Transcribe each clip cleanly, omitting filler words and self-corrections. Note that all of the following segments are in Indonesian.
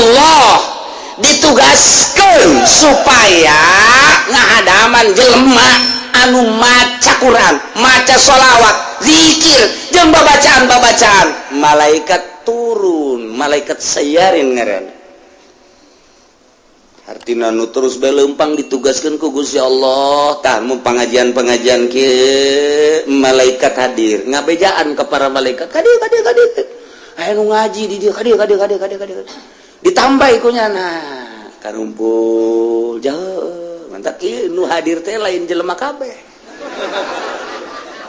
Allah ditugaskan supaya ngahadaman jelema anu maca Quran, maca sholawat, zikir, jeung babacaan malaikat turun, malaikat sayarin ngaran. Artina nu terus belempang ditugaskan ku Gusti Allah tah mun pengajian kieu malaikat hadir ngabejaan ke para malaikat kadieu aya nu ngaji di dieu kadieu ditambah ikunyana karumpul jauh mantap kieu nu hadir teh lain jelema kabeh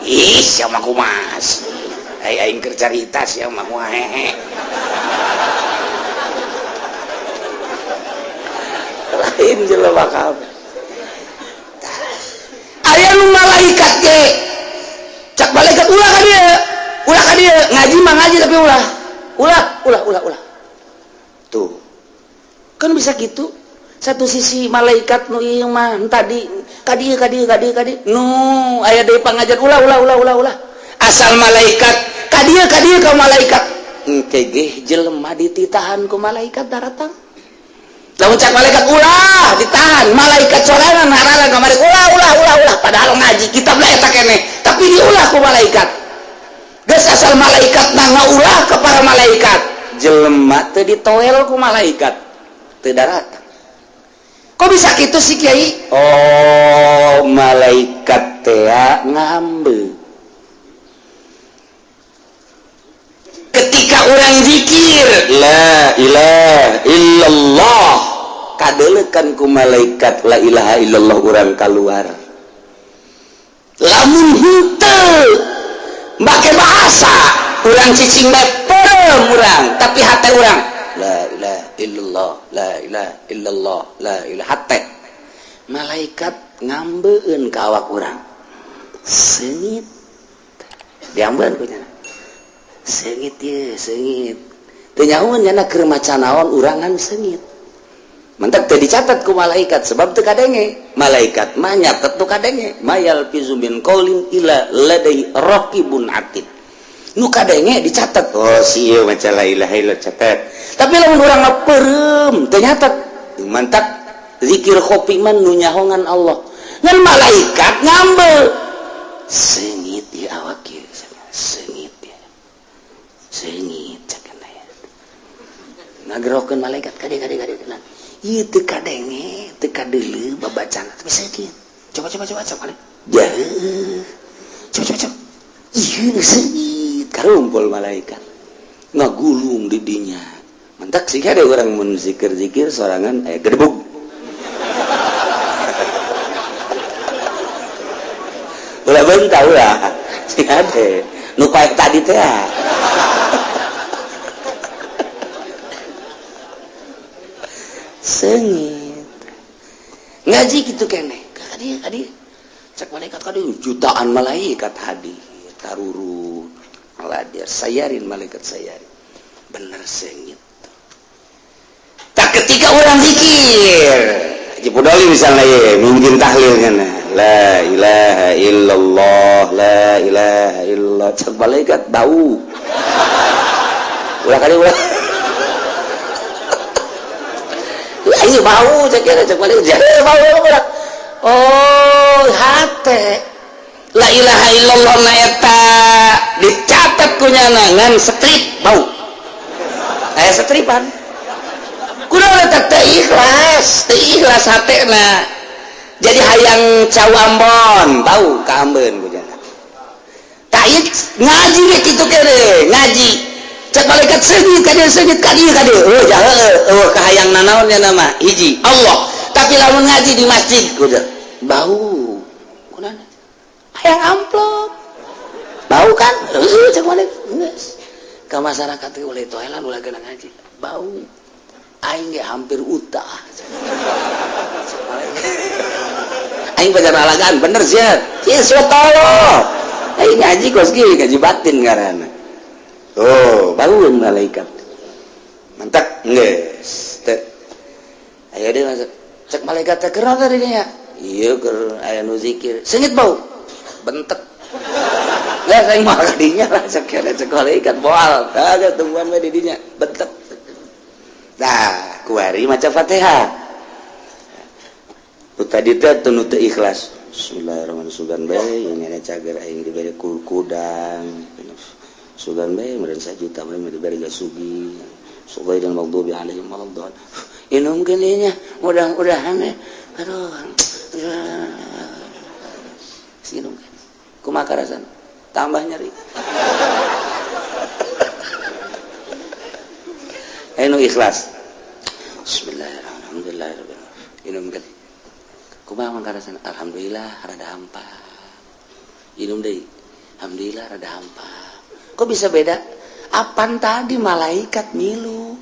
ih sia mah kumas aing keur carita sia mah hehe lain jelema kabeh aya nu malaikat ge cak malaikat ulah ka dieu ngaji mah ngaji tapi ulah tuh kan bisa gitu satu sisi malaikat nu ieu mah tadi kadieu nu aya deui pangajian ulah asal malaikat kadieu ka malaikat engke ge jelema dititahan ku malaikat daratang lamun cak malaikat ulah ditahan malaikat sorangan naralan kamari ulah padahal ngaji kitab lah eta keneh tapi diulah ku malaikat geus asal malaikat ngaulah ke para malaikat jelema teu ditoel ku malaikat teu daratang kok bisa kitu sih Kiai oh malaikat teh ngambe ketika orang zikir la ilaha illallah kadelekan ku malaikat la ilaha illallah urang keluar lamun henteu make bahasa urang cicing bae perem urang tapi hate urang la ilaha illallah la ilaha illallah la ilaha hate malaikat ngambeun ka awak urang seungit diambeun ku nya seungit ye seungit teu nyahoan nya keur maca naon urangan seungit mantap teu dicatat ku malaikat sebab teu kadenge malaikat mah nyatet tu kadenge mayal fizumin qaulin ila ladai raqibun atid nu kadenge dicatat oh si ieu maca la ilaha illallah catat tapi lamun urang mah peureum teu nyatet mantap zikir khofi man nu nyahoangan Allah ngan malaikat ngambe seungit di awak ieu seungit seungit cakana ya ngagerokeun malaikat kade ieu teu kadenge teu kadeuleu babacana tapi seungit coba jauh coba ieu seungit karumpul malaikat ngagulung di dinya mentak sih ada orang mun zikir sorangan gedebug ulah bentah ulah sih ada nu paek tadi teh seungit ngaji gitu keneh kadi cek malaikat kadi jutaan malaikat hadir tarurut ngaladir sayarin malaikat sayarin bener seungit tak ketika orang zikir Haji Pudoli misalnya ya mungkin tahlil kan la ilaha illallah la ilaha illallah cek malaikat bau ulah kali ini bau cek malaikat bau ulah oh hate la ilaha illallah na eta dicatat kunyana ngan strip bau aya stripan kunaon eta teu ikhlas hatena jadi hayang cawambon bau kaambeun kunyana tah ieu ngaji ge kitu keneh ngaji cek malaikat seungit kadieu oh jahe kahayang nanaon nya nama hiji Allah tapi lamun ngaji di masjid kudu bau kunaon hayang amplop bau kan cek malaikat geus ka masyarakat teh oleh toelan ulah geuna ngaji bau aing ge hampir utah aing pajar alagaan bener sih ieu sotolo aing ngaji kos ge ngaji batin ngaranna oh bau malaikat mantap geus teh aya deui cek malaikat teh keur naon tadi nya ieu keur aya nu zikir seungit bau bentek lah saya mau kadinya lah cek malaikat boal kagak tungguan we di dinya bentek dah kuari maca Fatihah tadi teh nu teu ikhlas Bismillahirrahmanirrahim sugan bae ini cager aing dibere kudang sugan bae meureun 1 juta bae dibere gasugi sugai dan maghdubi alaihim waladdallin inum geunya mudah-mudahan aduh sinum kumaha karasan tambah nyeri anu ikhlas Bismillahirrahmanirrahim inum kan kumaha mangkarasan alhamdulillah rada hampa inum deui alhamdulillah rada hampa kok bisa beda apan tadi malaikat milu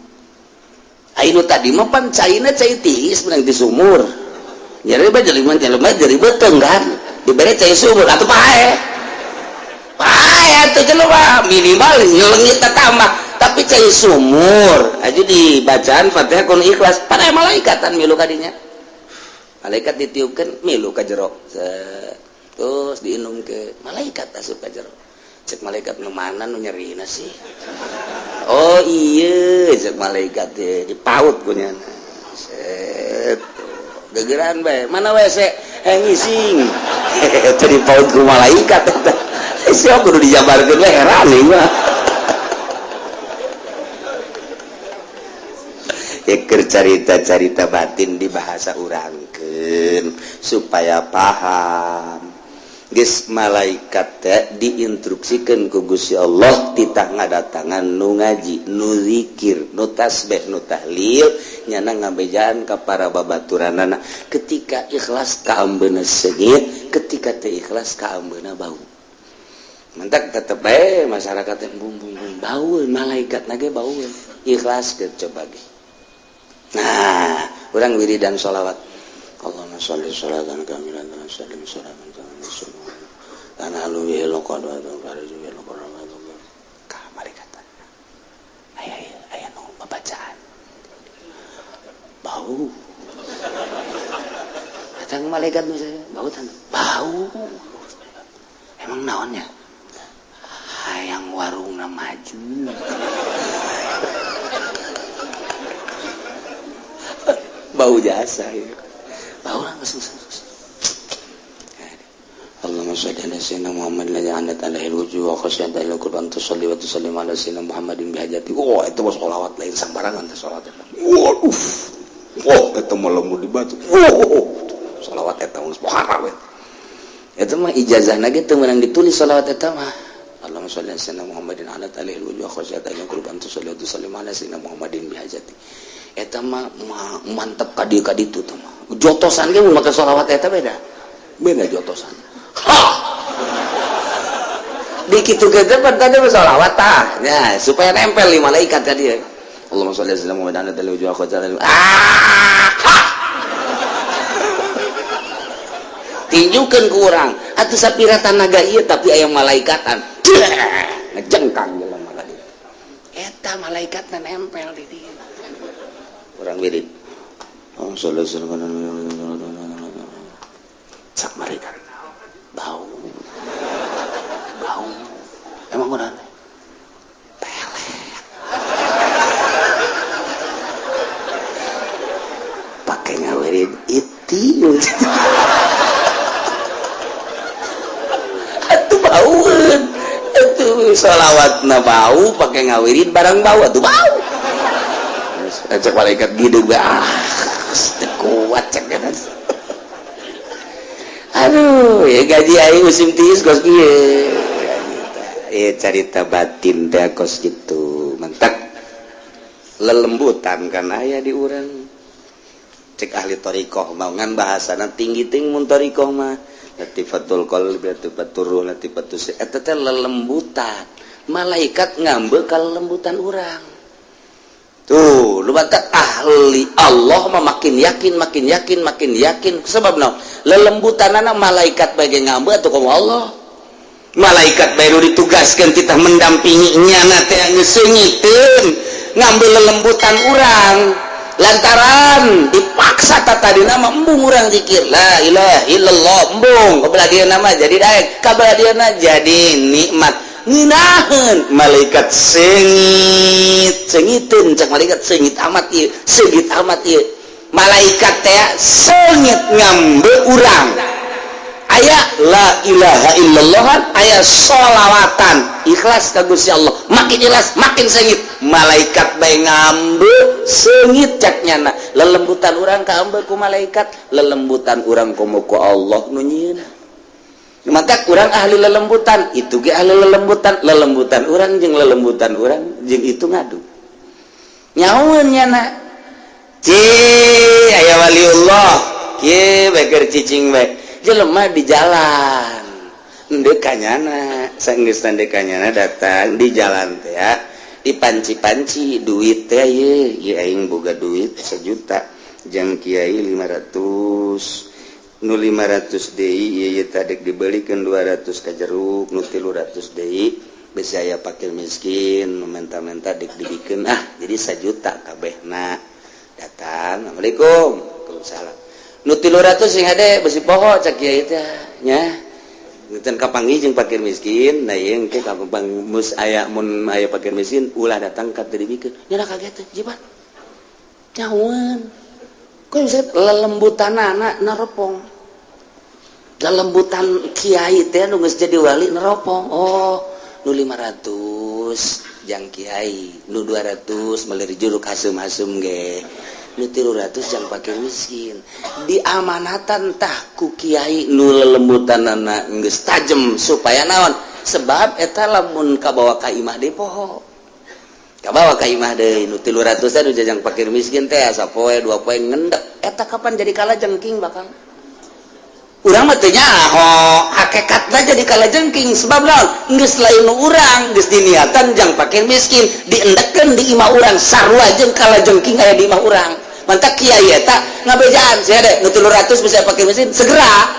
anu tadi mah pan caina cai tiis menang di sumur nyari bae jelema jadi beteung kan dibere cai sumur atuh pae atuh jelema minimal nyelengit tambah tapi cai sumur aja di bacaan Fatihah kun ikhlas pada malaikatan milu kadinya malaikat ditiupkeun milu ka jero terus diinum ke malaikat asup ka jero cek malaikat nu mana nu nyerina sih oh iya cek malaikat dipaut ku nya set gegeran bae mana WC ngising teh dipaut ku malaikat siapa kudu dijabarkeun we heran nih mah eker carita-carita batin di bahasa urangkeun supaya paham geus malaikat teh diinstruksikeun ku Gusti Allah titah ngadatangan nu ngaji nu zikir nu tasbih nu tahlil nyana ngabejaan ka para babaturanana ketika ikhlas ka ambeuna seungit ketika teu ikhlas ka ambeuna bau mantak tetep bae masyarakat teh bum baueun malaikat nage baueun ikhlas keur coba ge. Nah, urang wiridan sholawat. Allahumma sholli sholatan kamilan wa sallim salaman tamman kana aluhi laqad wa fariju laqad ka malaikat. Aya nu babacaan. Bau. Datang malaikat nu bau tan. Bau. Emang naonnya? Hayang warungna maju. Bau jasa ya. Bau lah susah. Allahumma shalli ala sayyidina Muhammad la ja'alat alaihi wujuh wa khasyata ila qurban tusalli wa tusallim ala sayyidina Muhammadin bihajati. Oh, itu mah sholawat lain sembarangan teh sholawat eta. Waduh. Oh, eta mah lamun dibaca. Sholawat eta mah pohara we. Eta mah ijazahna ge teu meunang ditulis sholawat eta mah. Allahumma shalli ala sayyidina Muhammadin ala alaihi wujuh wa khasyata ila qurban tusalli wa tusallim ala sayyidina Muhammadin bihajati. Eta mah mantep ka ditu teh mah. Jotosan ge mun make sholawat eta beda jotosan. Ha. Di kitu ge teh tadi sholawat tah. Ya, supaya nempel di malaikat tadi. Allahumma shalli ala sayyidina Muhammadin ala alihi wa sahbihi. Tinjukeun ku urang, atuh sapira tanaga ieu tapi aya malaikatan. Ngejengkang jelema tadi. Eta malaikatna nempel di dieu. Orang wirid sak malaikat bau emang benar pelet pakai ngawirid itu atuh baueun atuh sholawatna bau pakai ngawirid barang bau atuh bau cek malaikat gitu kuat cek kan aduh ya gaji aing musim tiis kos kieu ya carita batin teh kos gitu mentak lelembutan kan aya di urang cek ahli thariqah mau ngan bahasana tinggi-tinggi mun thariqah mah latifatul qalbi latifatur ruh latifatus eta teh lelembutan malaikat ngambe ka lelembutan urang. Tuh, lu baca ahli Allah mah makin yakin sebab naon? Lelembutanana malaikat bage ngambe atuh ka Allah. Malaikat bae ditugaskeun kita mendampingi nyana teh ngeseungiteun ngambil lelembutan urang. Lantaran dipaksa tadina mah embung urang zikir la ilaha illallah embung kabelah dia nama jadi daek kabelah dia jadi nikmat nginaheun malaikat sengitun cak malaikat sengit amat ieu sengit amat ieu malaikat teh sengit ngambe urang aya la ilaha illallah aya sholawatan ikhlas ka Gusti Allah makin ikhlas makin sengit malaikat bae ngambe sengit caknyana lelembutan urang ka ambe ku malaikat lelembutan urang komo ku Allah nu nyieun maka urang ahli lelembutan itu ge ahli lelembutan urang jeung lelembutan urang jeung itu ngadu nyaun nyana aya waliullah kieu beker cicing bae jelema di jalan endeu kanyana saenggeus tande kanyana datang di jalan teh ya dipanci-panci duit teh ieu aing boga duit 1 juta jang kiai 500 nu 500 deui ieu tadek dibelikeun 200 ka jeruk nu 300 deui besi aya fakir miskin nu menta-menta dek dibikeun jadi 1 juta kabehna datang assalamualaikum waalaikumsalam nu 300 sing hade besi poho cak kiai teh nya ngeuteun kapanggih jeung fakir miskin nah ieu engke kapan mus aya mun aya fakir miskin ulah datang ka teu dibikeun nya kaget teh jibat nyaun kok bisa lelembutanana neropong lelembutan kiai teh nu geus jadi wali neropong oh nu 500 jang kiai nu 200 meuli juruk hasem-hasem ge nu 300 jang fakir miskin di amanatan tah ku kiai nu lelembutanana geus tajem supaya naon sebab eta lamun kabawa ka imah deui poho kabawa ka imah deui nu 300 nu jang fakir miskin teh sapoe 2 poe ngendek eta kapan jadi kalajengking bakal urang mah teu nyaho hakikatna jadi kalajengking sebab naon geus lain nu urang geus diniatan jang fakir miskin diendekeun di imah urang sarua jeung kalajengking aya di imah urang mantak kiai eta ngabejaan sia deh nu 300 bisa fakir miskin segera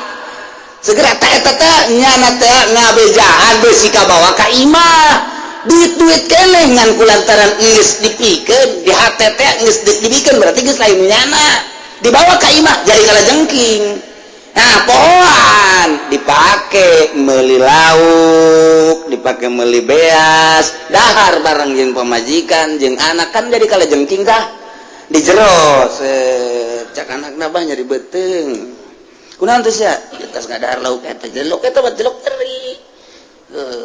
teh eta teh nyana teh ngabejaan besi kabawa ka imah duit keneh ngan kulantaran geus dipikeun di hate teh geus dipikeun berarti geus lain nyana dibawa ka imah jadi kalajengking nah pohoan dipake meuli lauk dipake meuli beas dahar bareng jeung pamajikan jeung anak kan jadi kalajengking tah di jero cak anakna bah nyari beuteung kunaon teh sia tas ngadahar lauk eta jelok eta mah jelok teri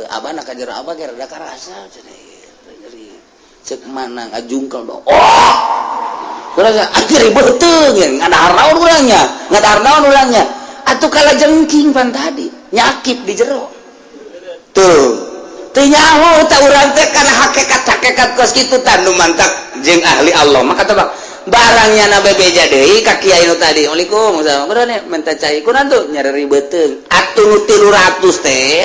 abana ka jero abah ge rada karasa cenah cek mana ngajungkel dong oh kurang akhir beuteung ngadahar naon urangnya atuh kalajengking pan tadi nyakip di jero tuh teu nyaho ta urang teh kana hakikat kos kitu tah nu mantak jeung ahli Allah maka tebak barangnya na bebeja deui ka kiai nu tadi waalaikumsalam kunaon minta cai kunaon tuh nyari beuteung atuh nu 300 teh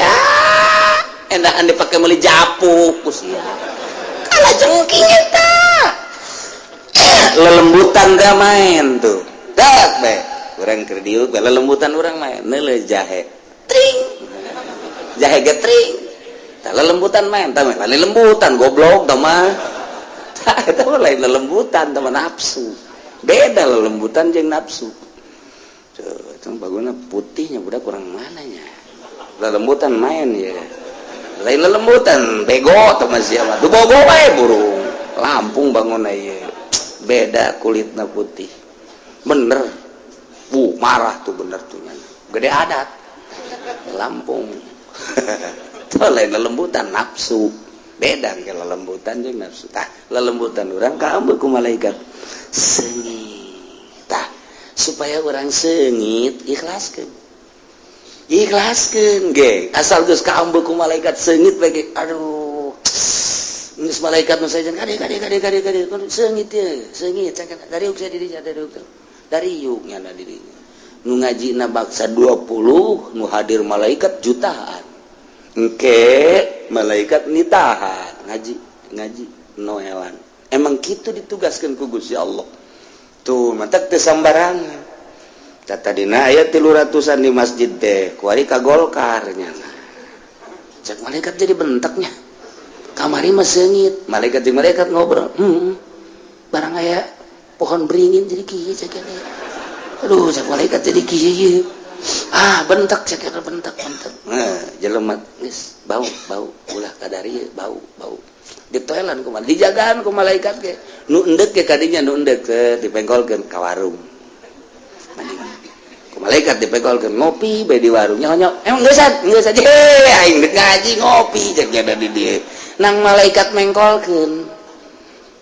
endahan dipake meuli japuk ku sia kalajengking eta lelembutan teh main tuh dak bae urang keur diuk lelembutan urang main neuleuh jahe tring jahe getring tah lelembutan main tah lain lembutan goblok tah mah tah eta mah lain lelembutan tah nafsu beda lelembutan jeung nafsu tuh eta baguna putihnya budak kurang mananya lelembutan main ya lain lelembutan bego tah mah sia mah du bogo wae burung Lampung bangunna ieu beda kulitna putih bener marah tuh bener tuh gede adat Lampung tuh lain lelembutan nafsu beda ke lelembutan jeung nafsu tah lelembutan urang ka ambeuk ku malaikat sengit tah supaya urang sengit ikhlaskeun ge asal geus ka ambeuk ku malaikat sengit bagi aduh geus malaikat nu saejeun kade sengit ye sengit dari uk saya diri dari yuk nyana dirinya nu ngajina baksa 20 nu hadir malaikat jutaan engke malaikat nitahan ngaji noelan emang kitu ditugaskeun ku Gusti Allah tuh mantak teu sambarangan tata dina aya 300an di masjid teh kuari kagolkar nyana cek malaikat jadi benteknya kamari mah seungit malaikat jeung malaikat ngobrol barang aya pohon beringin jadi kieu cek aduh cek malaikat jadi kieu bentek cek bentek jelema geus bau ulah kadari bau ditoelan kumaha dijagaan ku malaikat ge nu endek ge kadinya nu endek dipengkolkeun ka warung ku malaikat dipengkolkeun ngopi bae di warung nyonyok emang geus aja aing deuk ngaji ngopi cek nya di dieu nang malaikat mengkolkeun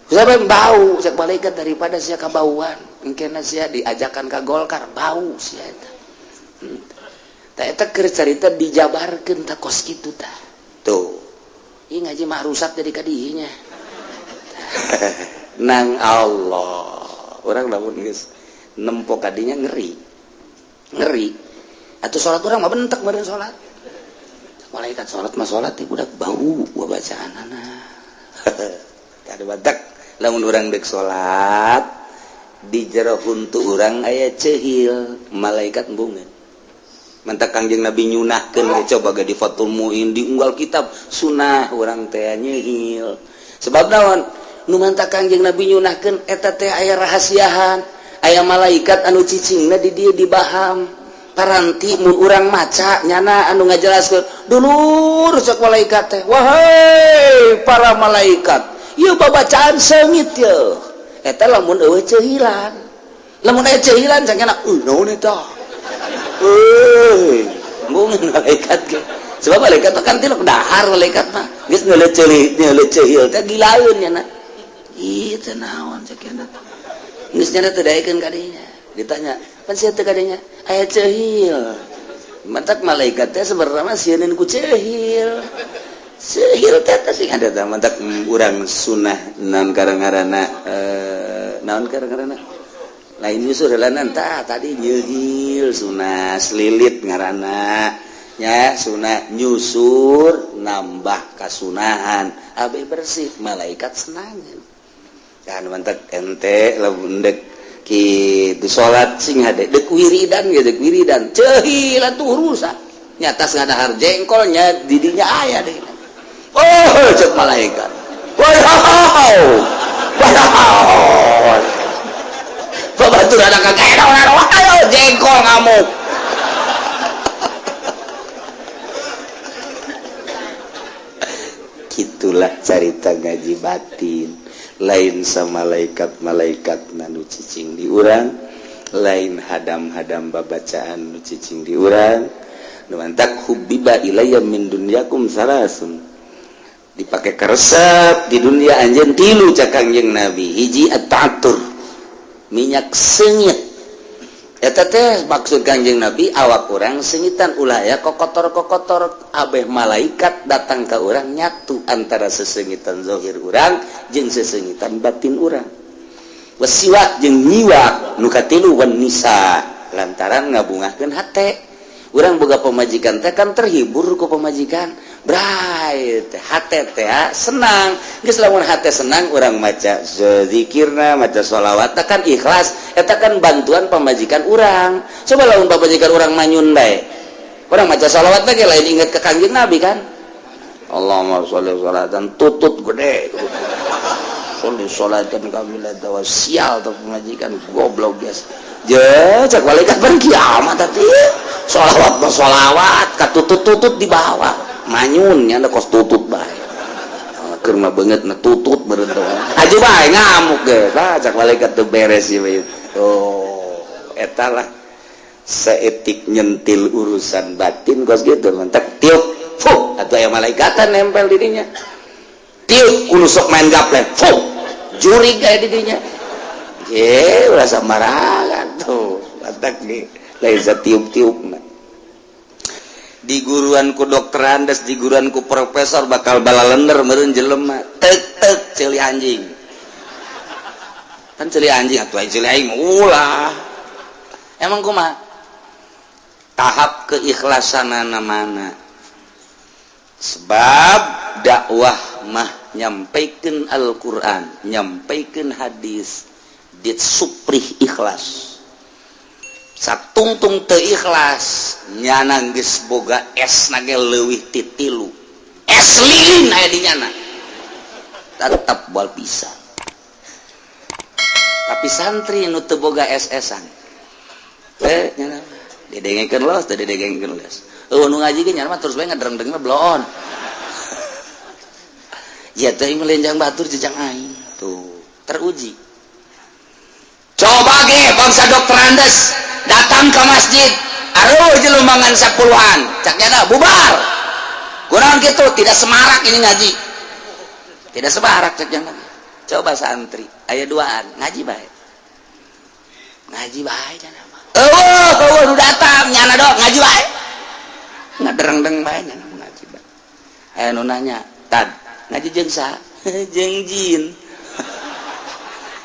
sampai bau cek malaikat daripada sia kabauan engkena sia diajakan ka Golkar bau sia eta eta keur carita dijabarkeun ta kos kitu tah tuh ieu ngaji mah rusak jadi kadinya nang Allah urang lamun geus nempo kadinya ngeri atuh salat urang mah bentek meureun salat malaikat salat mah salat teh budak bau bacaanana kada badak lamun urang deuk salat di jero huntu urang aya cehil malaikat embungeun mantak Kangjeng Nabi nyunahkeun coba ga di Fathul Muin diunggal kitab sunah urang teh nyehil sebab naon nu mantak Kangjeng Nabi nyunahkeun eta teh aya rahasiahan aya malaikat anu cicingna di dieu dibaham paranti mun urang maca nyana anu ngajelaskeun dulur cek malaikat teh wahai para malaikat ieu babacaan seungit yeuh eta lamun eueuh cehilan lamun aya cehilan cangkena naon eta mungkin malaikat ge sebab malaikat kan tiluk dahar malaikat mah geus ngeuleuceul teh gilaeun nya na ieu teh naon sakieu geus nya teh daekeun ka dinya ditanya pan sia teh ka dinya aya cehil mantak malaikat teh sebenarnya mah sieun ku cehil teh sing ada teh mantak urang sunah naon karangarana naon karangarana lain nyusur helanan tadi nyeuhil sunah selilit ngaranna nya sunah nyusur nambah kasunahan abi bersih malaikat senangeun kan mantep ente lamun deuk kitu salat sing hade deuk wiridan ge deuk wiridan ceuhil atuh rusak nyata ngadahar jengkolnya didinya aya deui cek malaikat wow batur ada kagak ayo jengkol ngamuk gitulah cerita ngaji batin lain sama malaikat nu cicing di urang lain hadam babacaan nu cicing di urang nu mantak hubbiba ilayya min dunyakum salasun dipake karesep di dunia anjeun tilu cak Kangjeng Nabi hiji at-ta'attur minyak sengit eta teh maksud Kangjeng Nabi awak urang sengitan ulah ya kokotor abeh malaikat datang ka urang nyatu antara sesengitan zahir urang jeung sesengitan batin urang wasiwak jeung nyiwak nu katilu wan nisa lantaran ngabungahkeun hate urang boga pamajikan teh kan terhibur ku pamajikan brai teh hate teh senang geus lamun hate senang urang maca zikirna maca sholawat kan ikhlas eta kan bantuan pamajikan urang coba lamun pamajikan urang manyun bae urang maca sholawat teh lain inget ke Kangjeng Nabi kan Allahumma sholli sholatan tutut gede sholli sholatan kamilah dawa sial tuh pamajikan goblok guys cek malaikat ban kiamat tapi sholawat katutut di bawah manyun nya kos tutut bae keur mah beungeut na tutut beureun teh aju bae ngamuk ge cek malaikat teu beres ieu eta lah saetik nyentil urusan batin kos gitu mentek tiup fuh atuh aya malaikatan nempel di dinya tiup kudu sok main gaple fuh jurig aya di dinya ulah samarangan tuh mantak nih lain tiup-tiupna di guruan ku dokteran des di guruan ku profesor bakal balalender meureun jelema teuk ceuli anjing kan ceuli anjing atuh ceuli aing ulah emang kumaha tahap keikhlasanana mana sebab dakwah mah nyampaikeun Al-Qur'an nyampaikeun hadis dit suprih ikhlas satungtung teu ikhlas nyana geus boga es nage leuwih ti 3 es lilin aya di nyana tetep moal pisan tapi santri nu teu boga es-esan nyana didengekeun los teh didengekeun los nu ngaji ge nya mah terus bae ngadreng-dreng mah bloon ya teh melenjang batur jejang aing tuh teruji coba ge bangsa dokter Andes datang ke masjid aduh jelumbangan 10-an cak nyana bubar kurang gitu tidak semarak ini ngaji tidak semarak cak nyana coba santri aya duaan ngaji bae cenah mah eueuh nu datang nyana dok ngaji bae ngadereng-dereng bae nyana ngaji bae aya nu nanya tad ngaji jeung saha jeung jin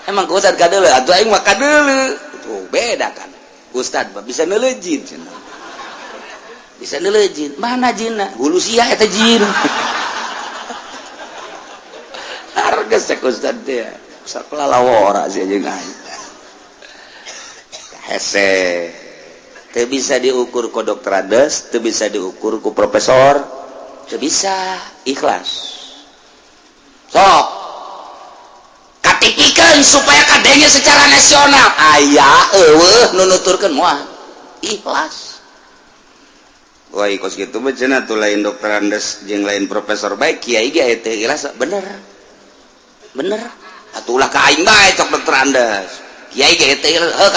emang ku ustad kadeuleu atuh aing mah kadeuleu tuh beda kan ustad mah bisa neuleuh jin bisa neuleuh jin mana jinna hulu sia eta jin harga cek ustad teh sakola lawora sia jeung aing hese teu bisa diukur ku dokter Andes teu bisa diukur ku profesor teu bisa ikhlas sok katipikeun supaya kadenge secara nasional aya eueuh nu nuturkeun moal ikhlas woi kos kitu mah cenah tuh lain dokter Andes jeung lain profesor bae kiai ge teu ikhlas bener atuh ulah ka aing bae cok dokter Andes kiai ge teu ikhlas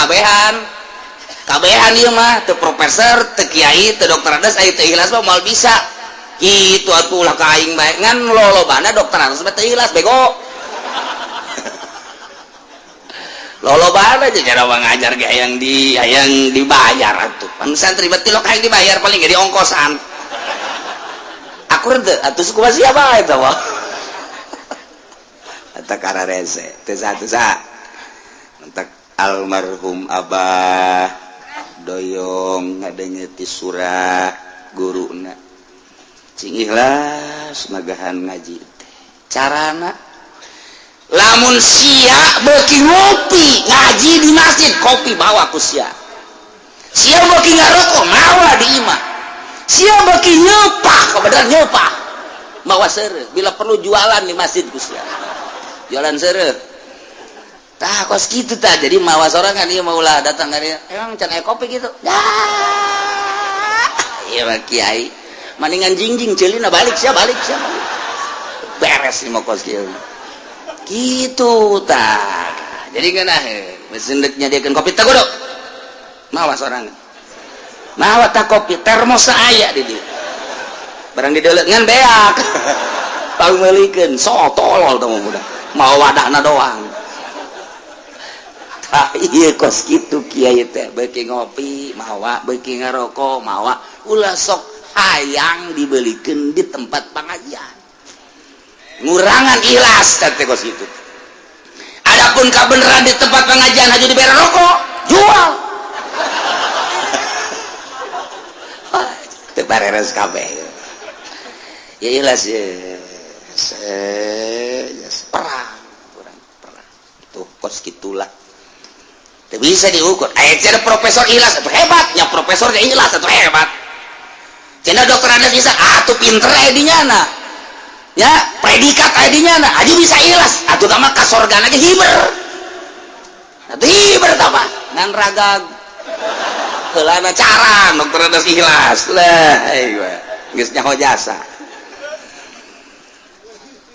kabehan ieu mah teu profesor teu kiai teu dokter Andes aya teu ikhlas mah moal bisa gitu atuh ulah ka aing bae ngan lolobana dokter Andes teh ikhlas bego lolobana aja cara ngajar ge hayang dibayar atuh pan santri beti lo hayang dibayar paling ge di ongkosan akur teu atuh kumaha siapa eta mah eta kararese teu sa entek almarhum Abah Doyong ngadenge ti surah guruna cing ikhlas magahan ngaji teh carana lamun sia beuki ngopi ngaji di masjid kopi bawa ku sia beuki ngarokok mawa di imah sia beuki nyepah kebenaran nyepah mawa seureuh bila perlu jualan di masjid ku sia jualan seureuh tah kos kitu tah jadi mawa sorangan ieu maulah datang ka dieu emang can aya kopi gitu ieu mah kiai maningan jingjing ceulina balik sia beres ieu mah kos kieu gitu tah jadi kana mesin deuk nyadiekeun kopi teh kudu mawa sorangan mawa tah kopi termos aya di dieu barang dideuleuh ngan beak pameulikeun sok tolol teh budak mau wadahna doang tah ieu kos kitu kiai teh beuki ngopi mawa beuki ngarokok mawa ulah sok hayang dibelikeun di tempat pengajian ngurangan ikhlas teh kos kitu adapun kabeneran di tempat pengajian aja dibere rokok jual teu bareres kabeh ya ikhlas ya perang tuh kos kitulah teu bisa diukur aya cenah profesor ikhlas atuh hebat nya profesor ge ikhlas atuh hebat cenah dokter Andes bisa atuh pinter aya dinyana ya predikat aya dinyana aja bisa ikhlas atuh tah mah ka sorgana ge hiber atuh hiber tah mah ngan ragag heulana caran dokter Andes ikhlas lah geus nyaho jasa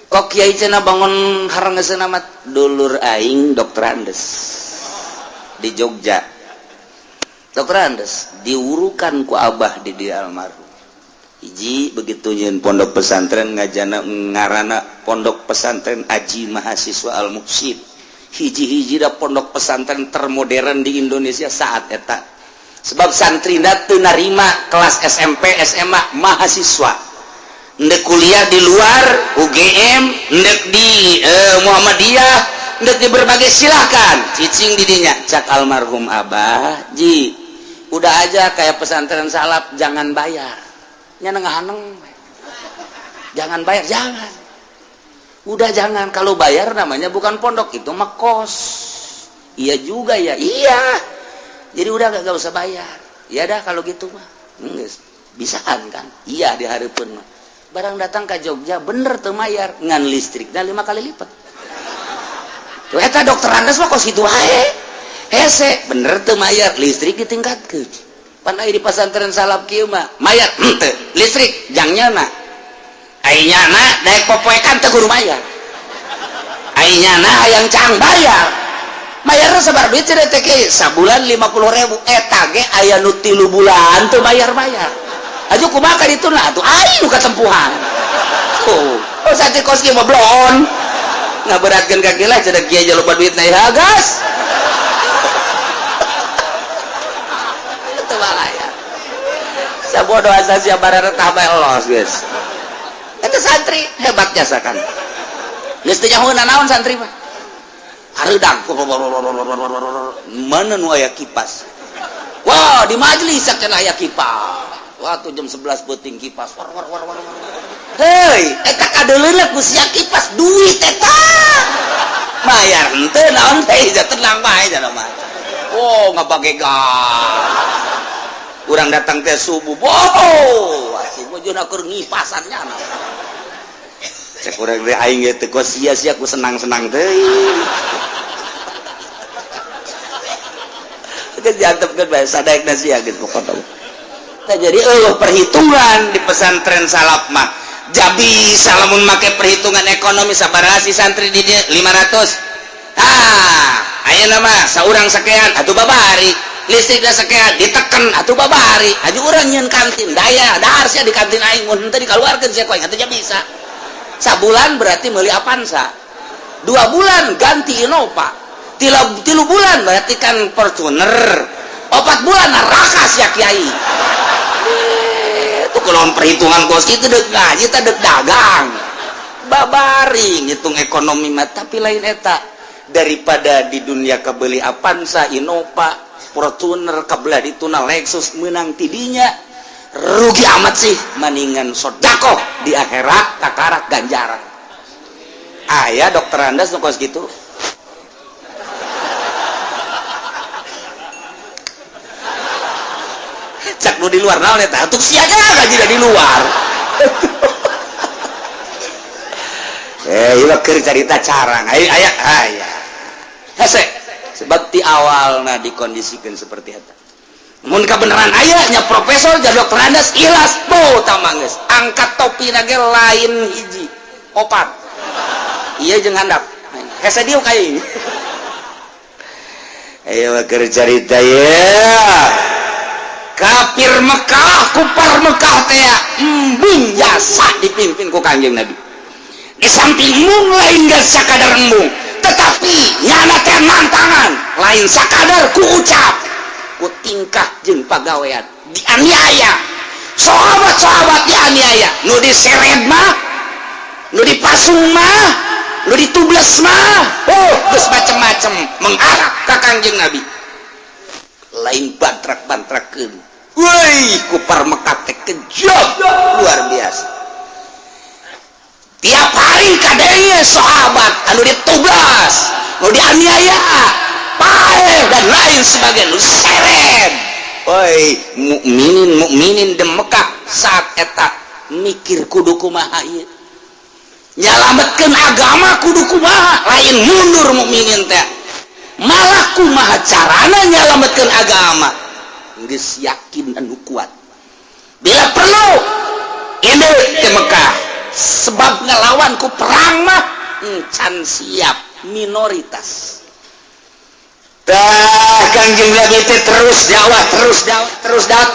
kok kiai cenah bangun harangeusna mah dulur aing dokter Andes di Jogja dokter Andes diurukan ku abah di dia almarhum hiji begitu nyeun pondok pesantren ngajana ngaranna pondok pesantren Aji Mahasiswa Al Muhsin hiji-hiji da pondok pesantren termodern di Indonesia saat eta sebab santrina teu narima kelas SMP SMA mahasiswa ndek kuliah di luar UGM ndek di Muhammadiyah ndek di berbagai silahkan cicing didinya cak almarhum abah ji udah aja kayak pesantren salaf jangan bayar nya nengah-neng jangan bayar jangan udah jangan kalau bayar namanya bukan pondok itu mah kos iya juga ya iya jadi udah gak usah bayar ya dah kalau gitu mah bisaan kan iya di hareupeun mah barang datang ke Jogja bener teu mayar ngan listrikna 5 kali lipat tuh eta dokter Andes mah kos kitu wae hese bener teu mayar listrik ditingkatkeun pan aya di pesantren salap kieu mah mayar henteu listrik jangnya mah ayeuna daek popoekan teh guru mayar ayeuna hayang cang bayar mayarna sabar duit teh teh sabulan 50.000 eta ge aya nu 3 bulan teu bayar-bayar aju kumaha ka dituna atuh ai nu katempuhan oh sate kos kieu mah blon ngaberatkeun ka kieu lah cenah kieu aja lupa duit naik hagas itu balaya sabodoh asa sia barara tah bae los geus eta santri hebat jasa kan geus teu nyahoeuna naon santri mah hareudang mana nu aya kipas wah di majelis cenah aya kipas waktu jam 11 peuting kipas war hei eta kadeuleuleuh ku sia kipas duit eta bayar henteu naon teh ja tenang bae cenah mah oh ngabage gas urang datang teh subuh boh asih bojona keur ngipasannya cek urang teh aing ge teu kos sia-sia ku senang-senang teuing geus diantepkeun bae sadaekna sia geus pokona jadi perhitungan di pesantren salaf mah jabi salamun make perhitungan ekonomi sabaraha si santri di dieu 500 ayeuna mah saurang sakean atuh babari listrikna sakean diteken atuh babari aju urang nyeun kantin daya dahar sia di kantin aing mun henteu dikaluarkeun sia koeng atuh nya bisa sabulan berarti meuli Avanza 2 bulan ganti Innova 3 bulan berarti kan Fortuner 4 bulan neraka sia kiai itu kalau perhitungan kos itu dek ngaji kita dek dagang babari ngitung ekonomi mah tapi lain eta daripada di dunia kabeli Avanza Innova Fortuner kabelah dituna Lexus menang tidinya rugi amat sih mendingan sodakoh di akhirat takarak ganjaran aya dokter Andas nu kos gitu cak nu di luar naon eta atuh sia gaji di luar ieu keur carita carang aya hese sebab ti awalna dikondisikeun seperti eta mun kabeneran aya nya profesor jadi dokter Andas ikhlas po tamang geus angkat topina ge lain hiji 4 ieu jeung handap hese dieu ka ieu ayo keur carita ya kafir Mekah kupar Mekah teh embung jasa dipimpin ku Kanjeng Nabi di samping mung lain geus sakadar embung tetapi nyana teh nantangan lain sakadar ku ucap ku tingkah jeung pagawean dianiaya sahabat-sahabat dianiaya nu diseret mah nu dipasung mah nu ditubles mah geus macem-macem mengarah ka Kanjeng Nabi lain bantrak-bantrakeun woi kupar Mekah teh kejam luar biasa tiap hari kadenge sahabat anu ditublas nu dianiaya pae dan lain sebagainya nu seret woi mukminin di Mekah saat eta mikir kudu kumaha ieu nyalametkeun agama kudu kumaha lain mundur mukminin teh malah kumaha carana nyalametkeun agama geus yakin anu kuat bila perlu ini ke Mekah sebab ngelawan ku perang mah encan siap minoritas tah Kanjeng Nabi teh terus dakwah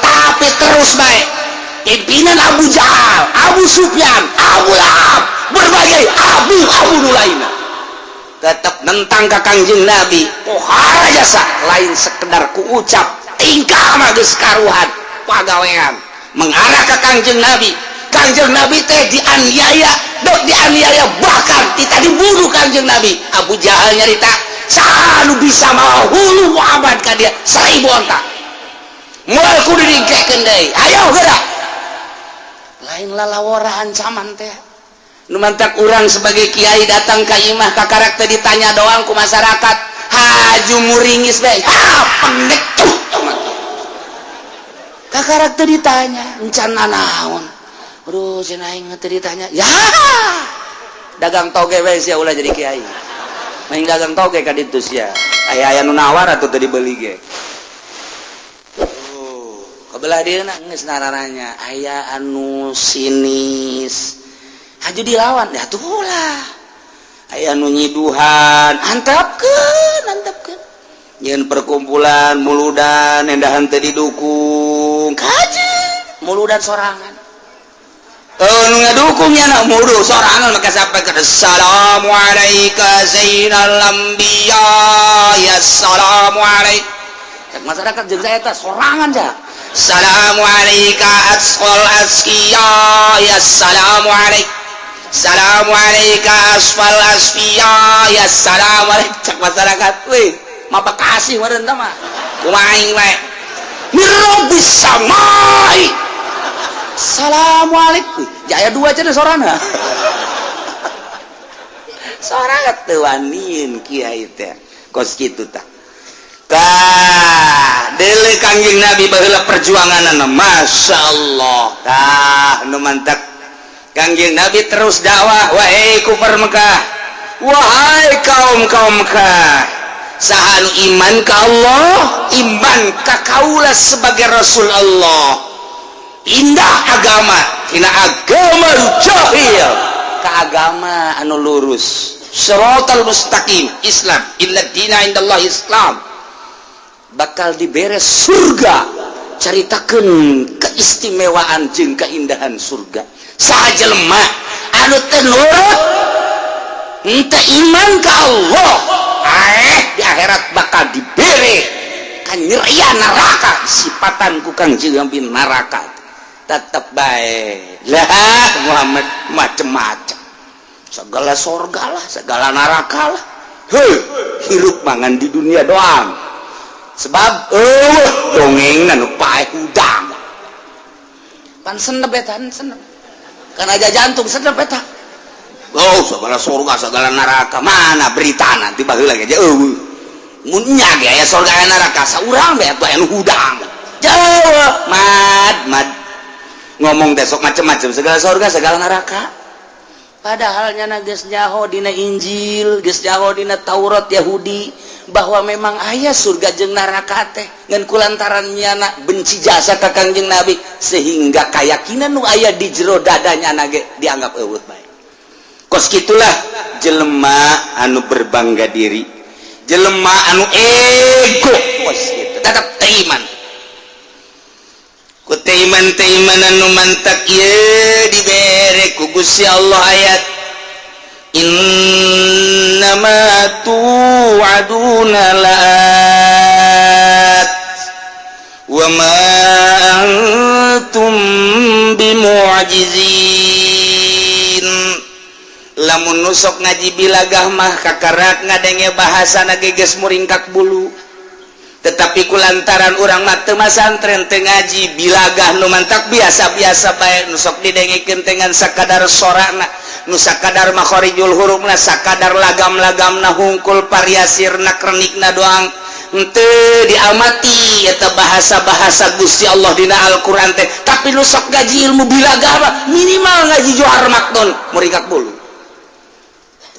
tapi terus baik pimpinan Abu Jahal Abu Sufyan Abu Lahab berbagai abu nu lainna tetap nentang ka Kanjeng Nabi pohara jasa lain sekedar ku ucap tingkah mah geus karuhan pagawean mengarah ke Kanjeng Nabi teh dianiaya bahkan kita dibunuh Kanjeng Nabi Abu Jahal nyarita sanu bisa mawa hulu Muhammad ka dia 1000 onta moal kudu digikeun deui ayo geura lain lalawara ancaman teh nu mantak urang sebagai kiai datang ka imah ka karakter ditanya doang ku masyarakat haju muringis bae pendek tuh ka karakter ditanya encan naon aduh cenah aing teh ditanya ya dagang toge we sia ulah jadi kiai main dagang toge ka ditu sia aya nu nawar atuh teu dibeli ge kebelah dia nangis nararanya aya anu sinis haju dilawan ya tuh lah aya anu nyiduhan antapkeun nyeun perkumpulan muludan endahan teu didukung kaje muludan sorangan nu ngadukungnya nak mulu sorangan maka sampai ke assalamu alayka zainal anbiya ya assalamu alayka masyarakat jeung saya eta sorangan ja assalamu alayka asqal asqiya ya assalamu alayka assalamu alayka asfal asfiya ya assalamu alayka cak masyarakat we mapa kasih meureun tah mah kumaha aing we mirabis samai assalamualaikum jaya dua aja deh sorana sorangan teu wanin kiai teh kos kitu tah tah deuleu Kangjeng Nabi baheula perjuanganna masyaallah tah nu mantap Kangjeng Nabi terus dakwah wahai kufar Mekah wahai kaum Mekah saha nu iman ka Allah iman ka kaula sebagai rasul Allah indah agama tina agama jahil ka agama anu lurus shiratal mustaqim Islam inna dina indallahi Islam bakal dibere surga caritakeun keistimewaan jeung keindahan surga saha jelema anu teu nurut henteu iman ka Allah di akhirat bakal dibere kanyerian neraka sifatan ku Kangjeng Nabi neraka tetap baik lah Muhammad macem-macem segala sorga lah segala neraka lah hirup mangan di dunia doang sebab dongeng anu paeh udang pan senep eta senep kan aja jantung senep eta segala surga segala neraka mana berita nanti baheula ge mun nya ge aya surga aya neraka saurang bae atuh anu hudang jauh mad ngomong teh sok macem-macem segala surga segala neraka padahal nya geus nyaho dina Injil geus nyaho dina Taurat Yahudi bahwa memang aya surga jeung neraka teh ngan kulantaran nyana benci jasa ka Kangjeng Nabi sehingga keyakinan nu aya di jero dadanya ge dianggap eueuh bae kos gitulah jelema anu berbangga diri jelema anu ego kos gitu tetap teiman ku teiman anu mantak ieu dibere ku Gusti Allah ayat innama tu'aduna la'at wa ma antum bimu'jizin lamun nusok ngaji bilagah mah kakarak ngadenge bahasana geges muringkak bulu tetapi kulantaran urang mah teu masantren teu ngaji bilagah nu mantak biasa-biasa bae nusok didengikeun dengan sakadar sorana nu sakadar makharijul hurufna sakadar lagam-lagamna hungkul variasirna krenikna doang henteu diamati eta bahasa-bahasa Gusti Allah dina Al-Qur'an teh tapi nusok ngaji ilmu bilagah mah minimal ngaji johar makdon muringkak bulu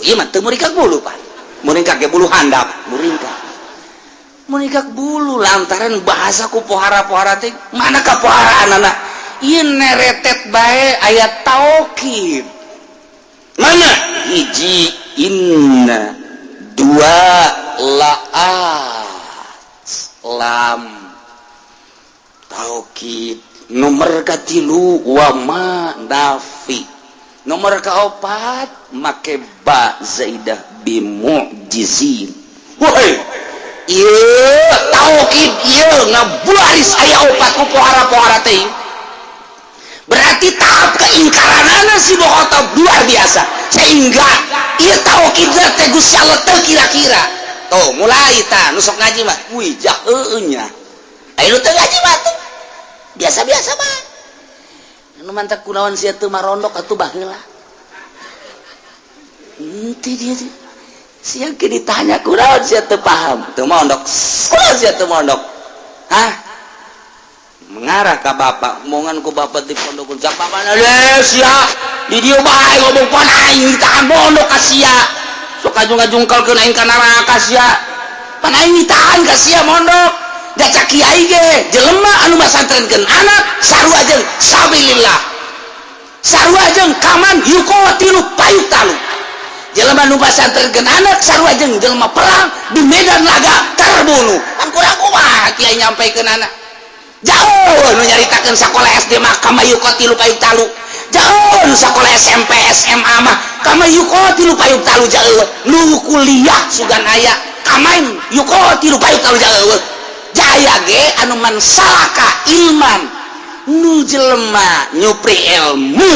iya mah teu muringkak bulu pan muringkak ge bulu handap muringkak bulu lantaran bahasa ku pohara-pohara teh mana ka poharaanana ieu neretet bae ayat taukid mana hiji inna dua laat lam taukid nomor katilu wa ma nafi nomor kaopat make ba zaidah bimu'jizin woi ieu taukid ieu ngabaris aya opat ku pohara-pohara teh berarti tahap keingkaranana si bohota luar biasa sehingga ieu taukid teh Gusti Allah teu kira-kira tuh mulai tah nu sok ngaji mah wijah heueuh nya aya nu teu ngaji mah tuh biasa-biasa mah nu mantap kunaon sia teu marondok atuh baheula henteu dia sia ke ditanya kunaon sia teu paham teu mondok kunaon sia teu mondok hah mengarah ke bapak omongan ku bapak di pondok cak bapak sia di dieu bae ngomong pan aing ditahan pondok ka sia sok ajung-ajungkelkeun aing ka neraka sia pan aing ditahan ka sia mondok gaca kiai ge jelema anu masantrenkeun anak sarua jeung sabilillah, sarua jeung kaman yuqatilu payutalu. Jelema nu masantrenkeun anak sarua jeung jelema perang di medan laga terbunuh. Kan kurang kumaha kiai nyampaikeun anak. Jauh nu nyaritakeun sakola SD mah kama yuqatilu payutalu. Jauh nu sakola SMP SMA mah kama yuqatilu payutalu jauh. Nu kuliah sugan aya kamain yuqatilu payutalu jauh. Jaya ge anu mansalaka ilman nu jelema nyupri ilmu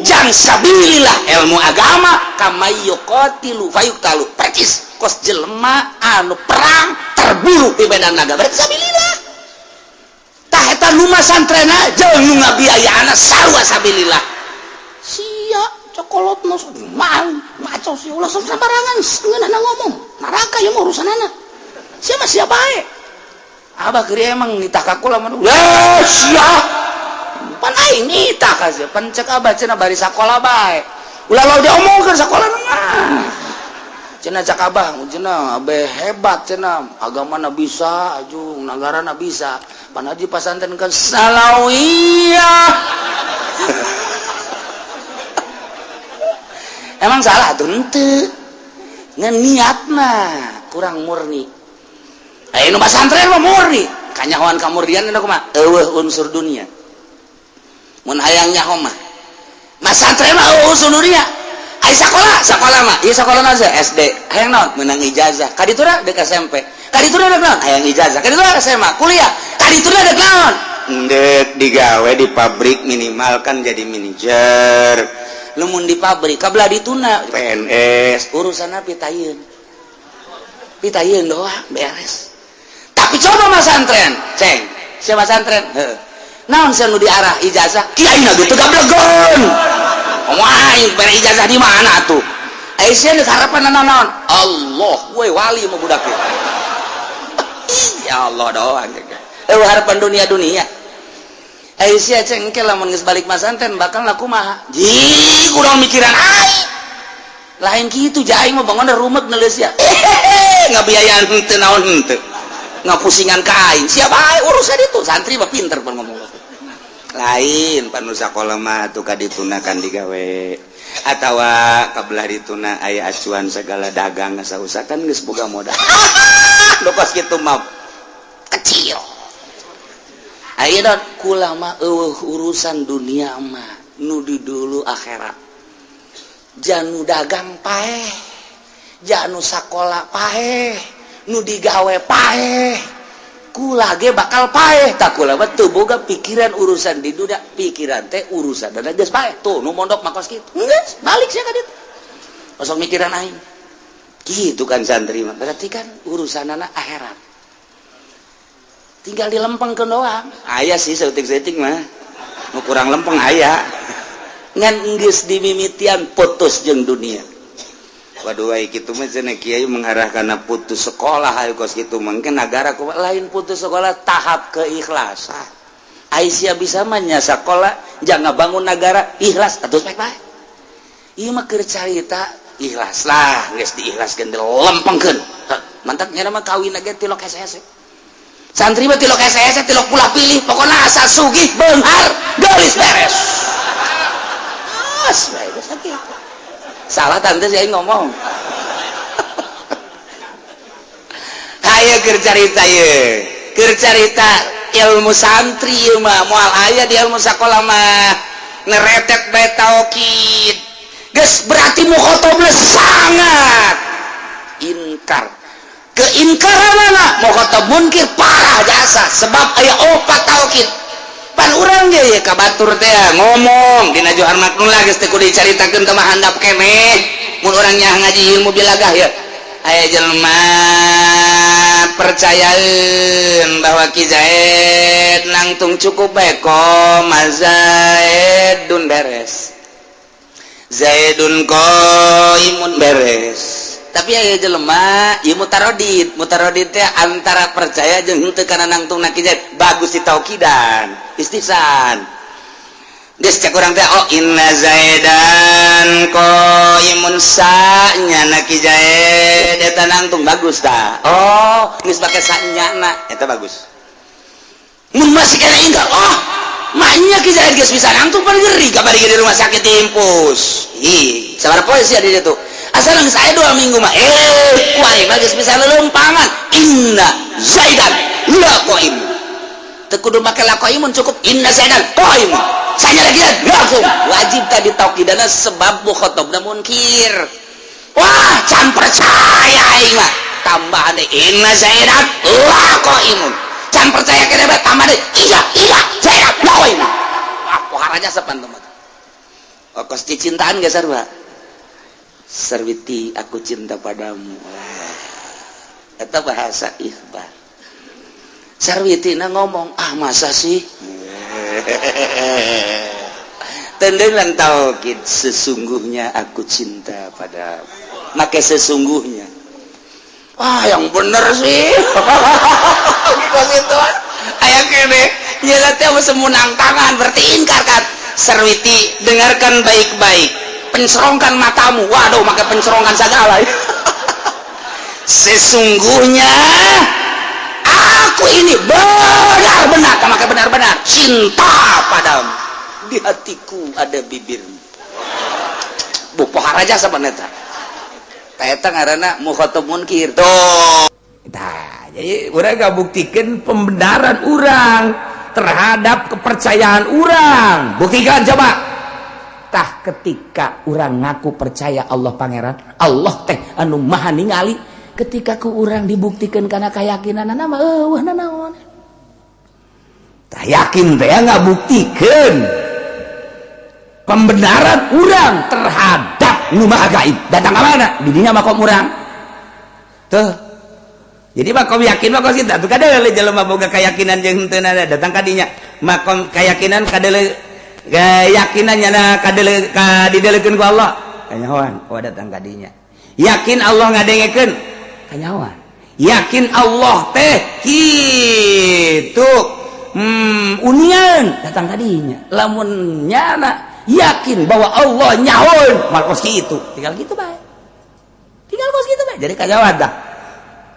jang sabilillah ilmu agama kama yuqatilu fayuqtalu percis kos jelema anu perang terburu di medan naga berarti sabilillah tah eta nu masantrena jeung nu ngabiayaana sarua sabilillah sia cokolot mah maco si ulah sembarangan ngeunana ngomong neraka yang urusanana sia mah sia bae. Abah kiri emang nitah kakula mah lah sia pan aing nitah ka sia pan cek abah cenah bari sakola bae ulah lo diomongkeun sakola mah cenah cak abah cenah abe hebat cenah agamana bisa ajung nagarana bisa pan haji pasantren kan salawiyah emang salah tuh henteu ngan niatna kurang murni. Nu pasantren mah murni kanyahoan kamurdian eta kumaha eueuh unsur dunia mun hayang nyaho mah masantren mah eueuh unsur dunia ai sakola mah ieu sakola naon SD hayang naon meunang ijazah kaditura deuk SMP kaditura deuk naon hayang ijazah kaditura SMA kuliah kaditura deuk naon deuk digawe di pabrik minimal kan jadi manajer lamun di pabrik kabelah dituna PNS urusanna pitayeun doang beres. Tapi coba masantren, ceng, si masantren, naon sanu diarah ijazah, kiai na gitu gablegon, ngomong beri ijazah di mana tuh? Aisyah nih harapan naon, Allah, gue wali mau budak itu, ya Allah doang, harapan dunia. Aisyah ceng, kelamun geus balik masantren bakal laku mah, kurang mikiran lain gitu, jai mau bangun rumah nulis ya, ngabiayaan henteu naon henteu. Ngapusingan kain siapa urusan itu santri mah pinter pun ngomong lain panu sakola mah tuh kaditunakan digawe atawa kabelah dituna aya acuan segala dagang ngasa-usakan geus boga modal lokos kitu mah kecil ayeuna kula mah eueuh urusan dunia mah nu di dulu akhirat janu dagang paeh janu sakola paeh nu digawe paeh kula ge bakal paeh tak kula mah teu boga pikiran urusan di dunia pikiran teh urusan dan geus paeh tuh nu mondok makos kitu geus balik sia ka ditu osok mikiran aing kitu kan santri mah berarti kan urusanana akhirat tinggal dilempengkeun doang aya sih seutik-seutik mah nu kurang lempeng aya ngan geus dimimitian putus jeung dunia. Waduh ai kitu mah cenah kiai mengarahkan putus sekolah ayo kos kitu mungkin negara ku lain putus sekolah tahap keikhlasan. Aisyah bisa mah nya sakola jangan bangun negara ikhlas atuh bae. Ieu mah keur carita ikhlas lah geus diikhlaskeun dilempengkeun. Mantap nya mah kawin ge tilok hese-hese. Santri mah tilok hese-hese tilok pula pilih pokona asal sugih beunghar geulis beres. Bae geus sakitu. Salah tante saya ngomong ayo kercarita ilmu santri mah moal aya di ilmu sakola mah neretek bae taukid geus berarti mukhotob sangat inkar keinkaranana mukhotob munkir parah jasa sebab aya opat taukid pan urang ge ka batur teh ngomong dina Johar Maknullah geus teh kudu dicaritakeun teh mah handap keneh mun urang nya ngaji ilmu bilagah ya aya jelema percayaeun bahwa Ki Zaid nangtung cukup bae Zaidun beres Zaidun qaimun beres tapi aya jelema ieu mutaradid teh antara percaya jeung henteu kana nangtung Ki Zaid bagus ditaukidan istihsan geus cek urang teh oh inna Zaidan qaimun sa'nya Ki Zaid eta nangtung bagus tah oh geus bake sa'nyana eta bagus mun masih kena ingkar oh maknya kita geus pisan antum pan geri kabar di rumah sakit impus sabar poe sih ada itu asal geus aya 2 minggu mah kuai mah geus bisa lelempangan inna zaidan la qaim teu kudu make la qaimun cukup inna zaidan qaim sanya lagi langsung wajib tadi taukidana sebab mukhatabna munkir wah can percaya aing mah tambahan deh inna zaidan la qaimun can percaya kena bet tambah deh iya zaidan la qaimun apa haranya sapan teman kos cintaan geus sarua Sarwiti aku cinta padamu eta bahasa ikhbar Sarwiti na ngomong masa sih tendelan taukid sesungguhnya aku cinta padamu make sesungguhnya yang bener sih gitu aya kene nyela teh semunang tangan berarti ingkar kan Sarwiti dengarkan baik-baik pencerongkan matamu waduh maka pencerongkan segala sesungguhnya aku ini benar-benar maka benar-benar cinta padamu di hatiku ada bibirmu pohar aja sama neta eta ngaranna mukhatab munkir tuh jadi urang ngabuktikan pembenaran urang terhadap kepercayaan urang buktikan coba tah ketika urang ngaku percaya Allah pangeran Allah teh anu maha ningali ketika ku urang dibuktikan karena keyakinan mah eueuh nanaon tah yakin teh ngabuktikan pembenaran urang terhadap nu maha gaib datang ka mana di dinya makom urang tuh jadi makom yakin makom kita tuh kadele jelema boga keyakinan jeung henteu datang ka dinya makom keyakinan kadele keyakinannya kadidelekeun ku Allah kanyawan datang ka dinya yakin Allah ngadengekeun kanyawan yakin Allah teh kitu unian datang ka dinya lamun nyana yakin bahwa Allah nyahoun mah kos kitu tinggal kitu bae jadi kanyawan dah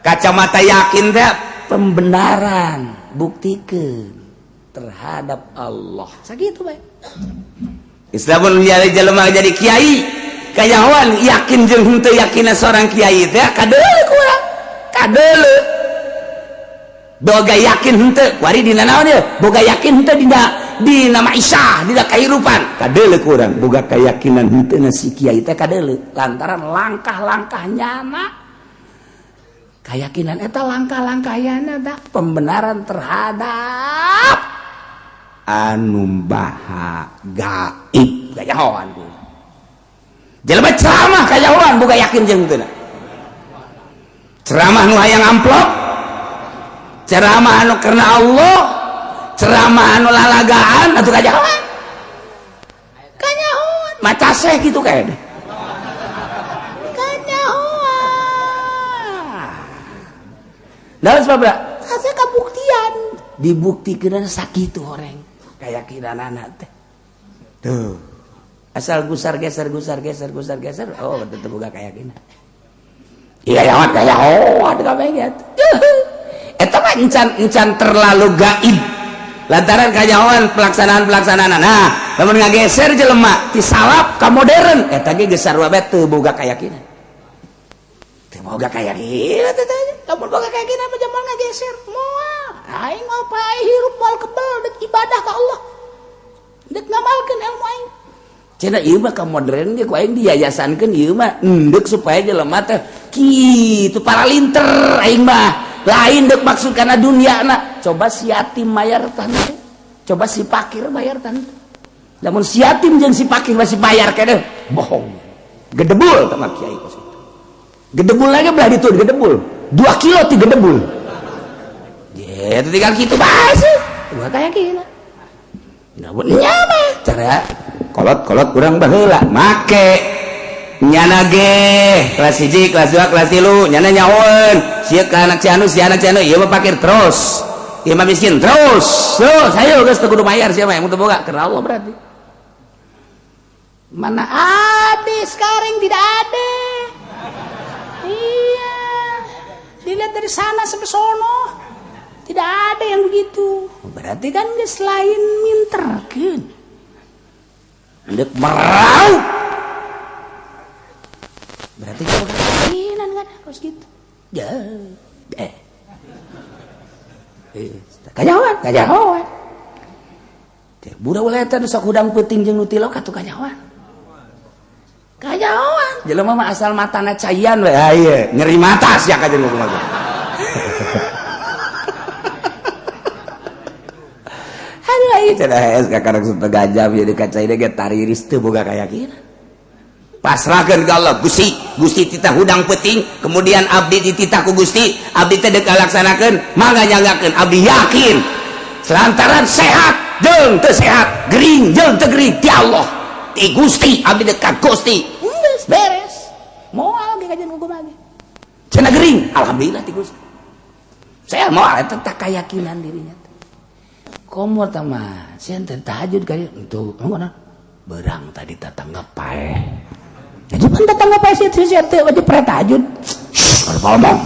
kacamata yakin teh pembenaran buktikeun terhadap Allah sakitu bae Islamun jelema jadi kiai kayawan yakin jeung henteu yakinna seorang kiai teh kadeuleu kurang kadeuleu boga yakin henteu kuari dina naon ieu boga yakin henteu dina maisah dina kahirupan kadeuleu kurang boga keyakinan henteu si kiai teh kadeuleu lantaran langkah-langkahnyana keyakinan eta langkah-langkahna tah pembenaran terhadap anu baha gaib kayahoan ku jelema ceramah kayahoan boga yakin jeung teu ceramah nu hayang amplop ceramah anu karena Allah ceramah anu lalagaan atuh kayahoan maca seh kitu kae dalam sebab asa kabuktian dibuktikan sakitu orang keyakinan anak teh tuh asal gusar geser oh tetep boga keyakinan iya yang kayak ada kabeh eta mah encan terlalu gaib lantaran kayawan pelaksanaan nah lamun ngageser jelema ti salap ka modern eta ge geus sarua bae teu boga keyakinan boga keyakinan teh lamun boga keyakinan mah jamal ngageser moal aing ngopai hirup moal kebal dek ibadah ka Allah dek ngamalkeun ilmu aing cenah ieu mah ka modern ge ku aing diyayasankeun ieu mah endek supaya jelema teh kitu paralinter aing mah lain dek maksud kana dunyana coba si yatim mayar tante coba si fakir bayar tante lamun si yatim jeung si fakir masih bayar keneh bohong gedebul teh mah kiai kos gedebul lagi belah ditu gedebul 2 kilo ti gedebul ya itu tinggal gitu sih gua kayak gini namun nyama cara kolot kurang baheula make nyana ge kelas 1 kelas 2 kelas 3 nyana nyaon sieuk ka anak cianu si anak cianu ieu mah pakir terus ieu mah miskin terus ayo geus teu kudu mayar sia mah mun teu boga karena Allah berarti mana ada sekarang tidak ada. Iya, dilihat dari sana sampai sono tidak ada yang gitu berarti kan geus lain minterkeun ndek merau berarti kalau keinginan kan harus gitu ya kajawan budak uletan sok hudang peuting jeung nu tilok atuh kajawan jelema mah asal matana cayan we ieu nyeri mata sia ka jeung kumaha aduh ieu cenah es ka karek suta gajah ieu di kaca ieu ge tariris teu boga kayakinan pasrahkeun ka Allah Gusti titah hudang peuting kemudian abdi dititah ku Gusti abdi teh deuk laksanakeun mangga nyanggakeun abdi yakin selantaran sehat jeung teu sehat gering jeung teu gering ti Allah ti Gusti abdi dekat Gusti beres moal ge kajian hukum lagi cenah gering alhamdulillah ti Gusti saya moal eta tak keyakinan dirinya komo tah mah sieun teh tahajud kali itu ngona berang tadi tatangga pae jadi pan tatangga pae sia teh wajib pre tahajud ngomong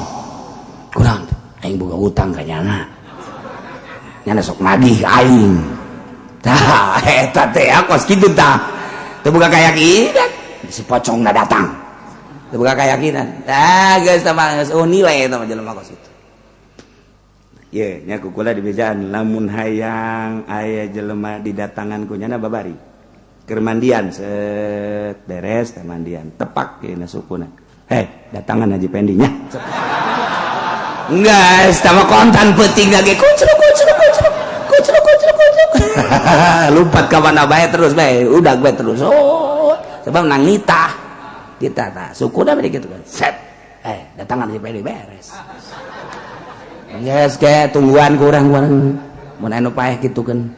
kurang aing boga utang ka nyana sok nagih aing tah eta teh akos kitu tah teu boga keyakinan si pocongna datang teu boga keyakinan geus sama nilai eta mah jelema kos itu ye nya kukula di bejaan lamun hayang aya jelema didatangan ku nyana babari keur mandian set beres teh mandian tepak yeuna sukuna datangan Haji Pendi nya geus tama kontan peuting lagi kucruk lompat ka mana bae terus bae udag bae terus sebab nang nitah kita tah sukuna bari kitu kan set datangan Haji Pendi beres geus ge tungguan ku urang mun anu paeh kitu kan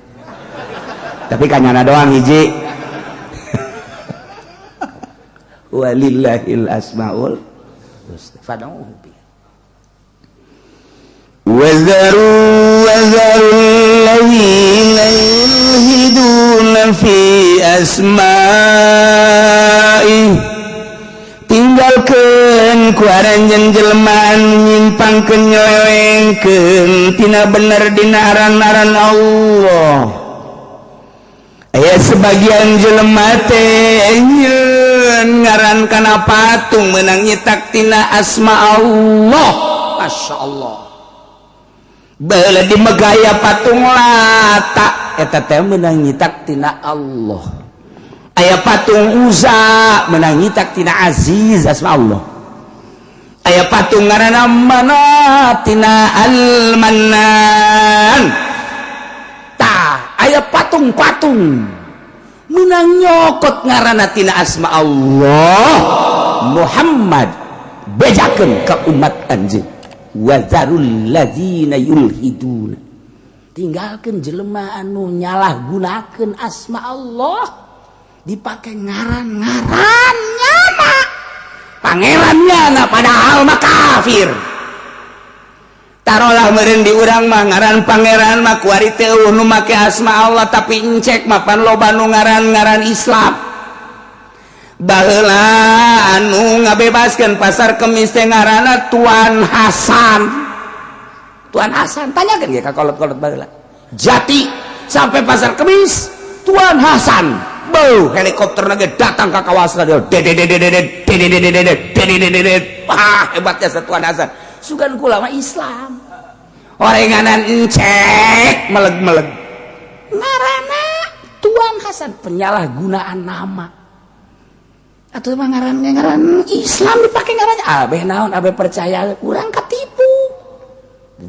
tapi kanyana doang hiji walillahil asmaul husna fad'uhu bi wazaru alladzina yulhiduna fi asma'i tinggalkeun ku aranjeun jelema anu nyimpangkeun nyelewengkeun tina bener dina aran-aran Allah aya sebagian jelema teh ngaran kana patung meunang nyitak tina asma Allah masyaallah baheula di megaya patung Lata eta teh meunang nyitak tina Allah aya patung Uzza meunang nyitak tina Aziz asma Allah aya patung ngaranna Manat tina Al-Mannan tah aya patung-patung menang nyokot ngaranna tina asma Allah Muhammad bejakeun ka umat anjeun wazarul ladzina yulhiduna tinggalkeun jelema anu nyalahgunakeun asma Allah dipake ngaran-ngaran nyana pangeran nyana padahal mah kafir tarolah meureun di urang mah ngaran pangeran mah kuari teu nu make asma Allah tapi encek mapan loba nu ngaran-ngaran Islam baheula anu ngabebaskeun pasar kemis teh ngaranna Tuan Hasan tanyakeun ge ka kolot-kolot baheula Jati sampai pasar kemis Tuan Hasan beuh helikopterna ge datang ka kawasan dia hebatnya Tuan Hasan sugan kula mah Islam orenganan encek meleg-meleg ngaranna Tuan Hasan penyalahgunaan nama atuh mah ngaran Islam dipake ngarannya abeh naon abeh percaya urang katipu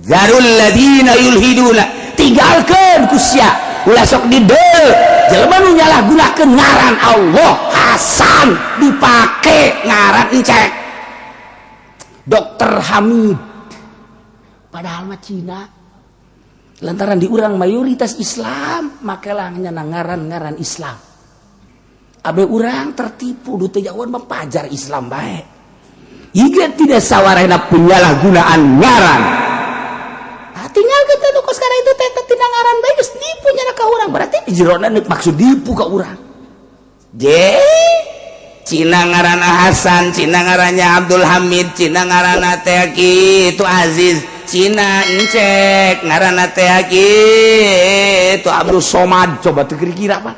zarul ladina yulhiduna tinggalkeun ku sia ulah sok dideu jelema nu nyalahgunakeun ngaran Allah Hasan dipake ngaran encek Dr. Hamid padahal mah Cina lantaran di urang mayoritas Islam makalah nyana ngaran-ngaran Islam abe urang tertipu du teu jawan mah pajar Islam bae ieu tidak sawarena penyalahgunaan ngaran tinggal kita nu kos kana itu teh tina ngaran bae geus nipu nyana ka urang berarti di jerona maksud dipu ka urang Cina ngaranna Hasan, Cina ngarannya Abdul Hamid, Cina ngaranna teh kitu Aziz, Cina encek ngaranna teh kitu Abdul Somad coba teu kira-kira apa